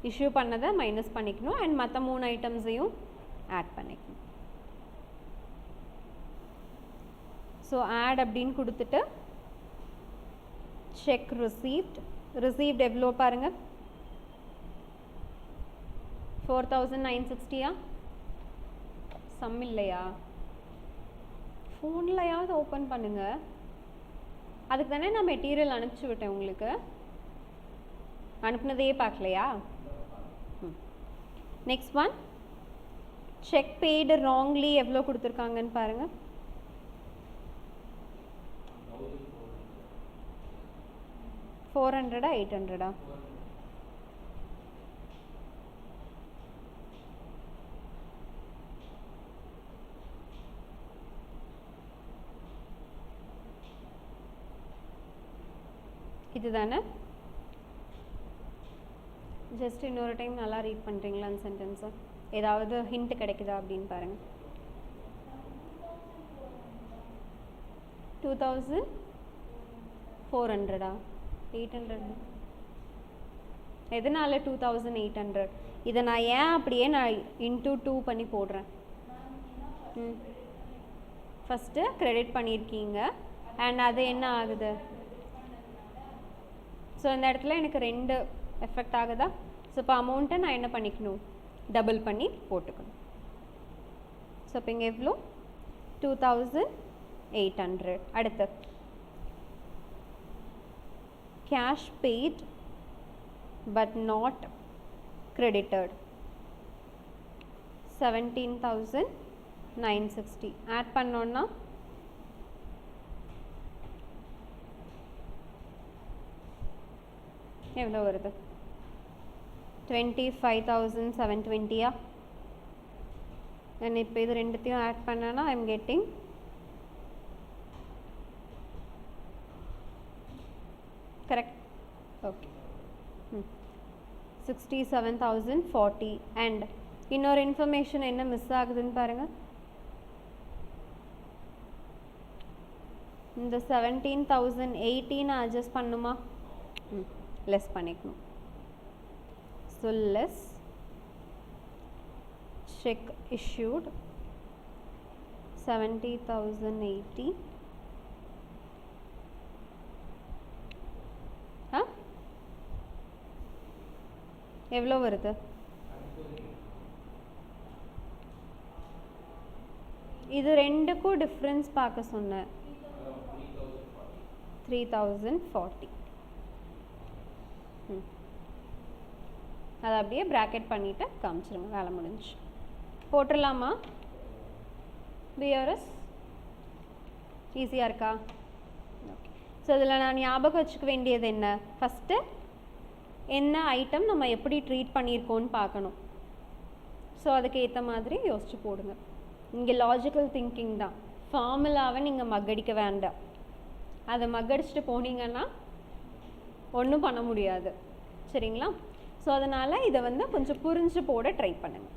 இஷ்யூ பண்ணதை மைனஸ் பண்ணிக்கணும். அண்ட் மற்ற 3 ஐட்டம்ஸையும் ஆட் பண்ணிக்கணும். ஸோ ஆட் அப்படின்னு கொடுத்துட்டு செக் ரிசீவ்ட் எவ்வளோ பாருங்க? 4,960. சம் இல்லையா? ஃபோன்லையாவது ஓப்பன் பண்ணுங்க. அதுக்கு தானே நான் மெட்டீரியல் அனுப்பிச்சி விட்டேன் உங்களுக்கு. அனுப்புனதையே பார்க்கலையா? Next one check paid wrongly எவ்வளோ கொடுத்துருக்காங்கன்னு பாருங்க. 400 800? இதுதானே? ஜஸ்ட் இன்னொரு டைம் நல்லா ரீட் பண்ணுறீங்களா அந்த சென்டென்ஸை? ஏதாவது ஹிண்ட் கிடைக்குதா அப்படின்னு பாருங்கள். 2400 800 எதனால 2800? இதை நான் ஏன் அப்படியே நான் இன்டூ 2 பண்ணி போடுறேன்? ஃபஸ்ட்டு கிரெடிட் பண்ணியிருக்கீங்க அண்ட் அது என்ன ஆகுது? ஸோ இந்த இடத்துல எனக்கு 2 எஃபெக்ட் ஆகுதா? ஸோ இப்போ அமௌண்ட்டை நான் என்ன பண்ணிக்கணும்? டபுள் பண்ணி போட்டுக்கணும். ஸோ இப்போ இங்கே எவ்வளோ? 2800. அடுத்து cash paid but not credited 17,960. Add பண்ணோன்னா எவ்வளோ வருது? 25,720. நான் இப்போ இது ரெண்டுத்தையும் ஆட் பண்ணேன்னா I am getting correct. Okay. 67,040. and இன்னொரு இன்ஃபர்மேஷன் என்ன மிஸ் ஆகுதுன்னு பாருங்க. இந்த 17,080 நான் அட்ஜஸ்ட் பண்ணுமா? லெஸ் பண்ணிக்கணும். So less check issued 70,080. எவ்வளோ வருது? இது ரெண்டுக்கும் டிஃப்ரென்ஸ் பார்க்க சொன்னேன். 3,040. அதை அப்படியே ப்ராக்கெட் பண்ணிவிட்டு காமிச்சிருங்க. வேலை முடிஞ்சு. போட்டுடலாமா? பிஆர்எஸ் ஈஸியாக இருக்கா? ஓகே. ஸோ இதில் நான் ஞாபகம் வச்சுக்க வேண்டியது என்ன? ஃபஸ்ட்டு என்ன ஐட்டம் நம்ம எப்படி ட்ரீட் பண்ணியிருக்கோன்னு பார்க்கணும். ஸோ அதுக்கு ஏற்ற மாதிரி யோசிச்சு போடுங்க. இங்கே லாஜிக்கல் திங்கிங் தான். ஃபார்முலாவை நீங்கள் மக்கடிக்க வேண்டாம். அதை மக்கடிச்சிட்டு போனீங்கன்னா ஒன்றும் பண்ண முடியாது. சரிங்களா? ஸோ அதனால் இதை கொஞ்சம் புரிஞ்சு போட ட்ரை பண்ணுங்கள்.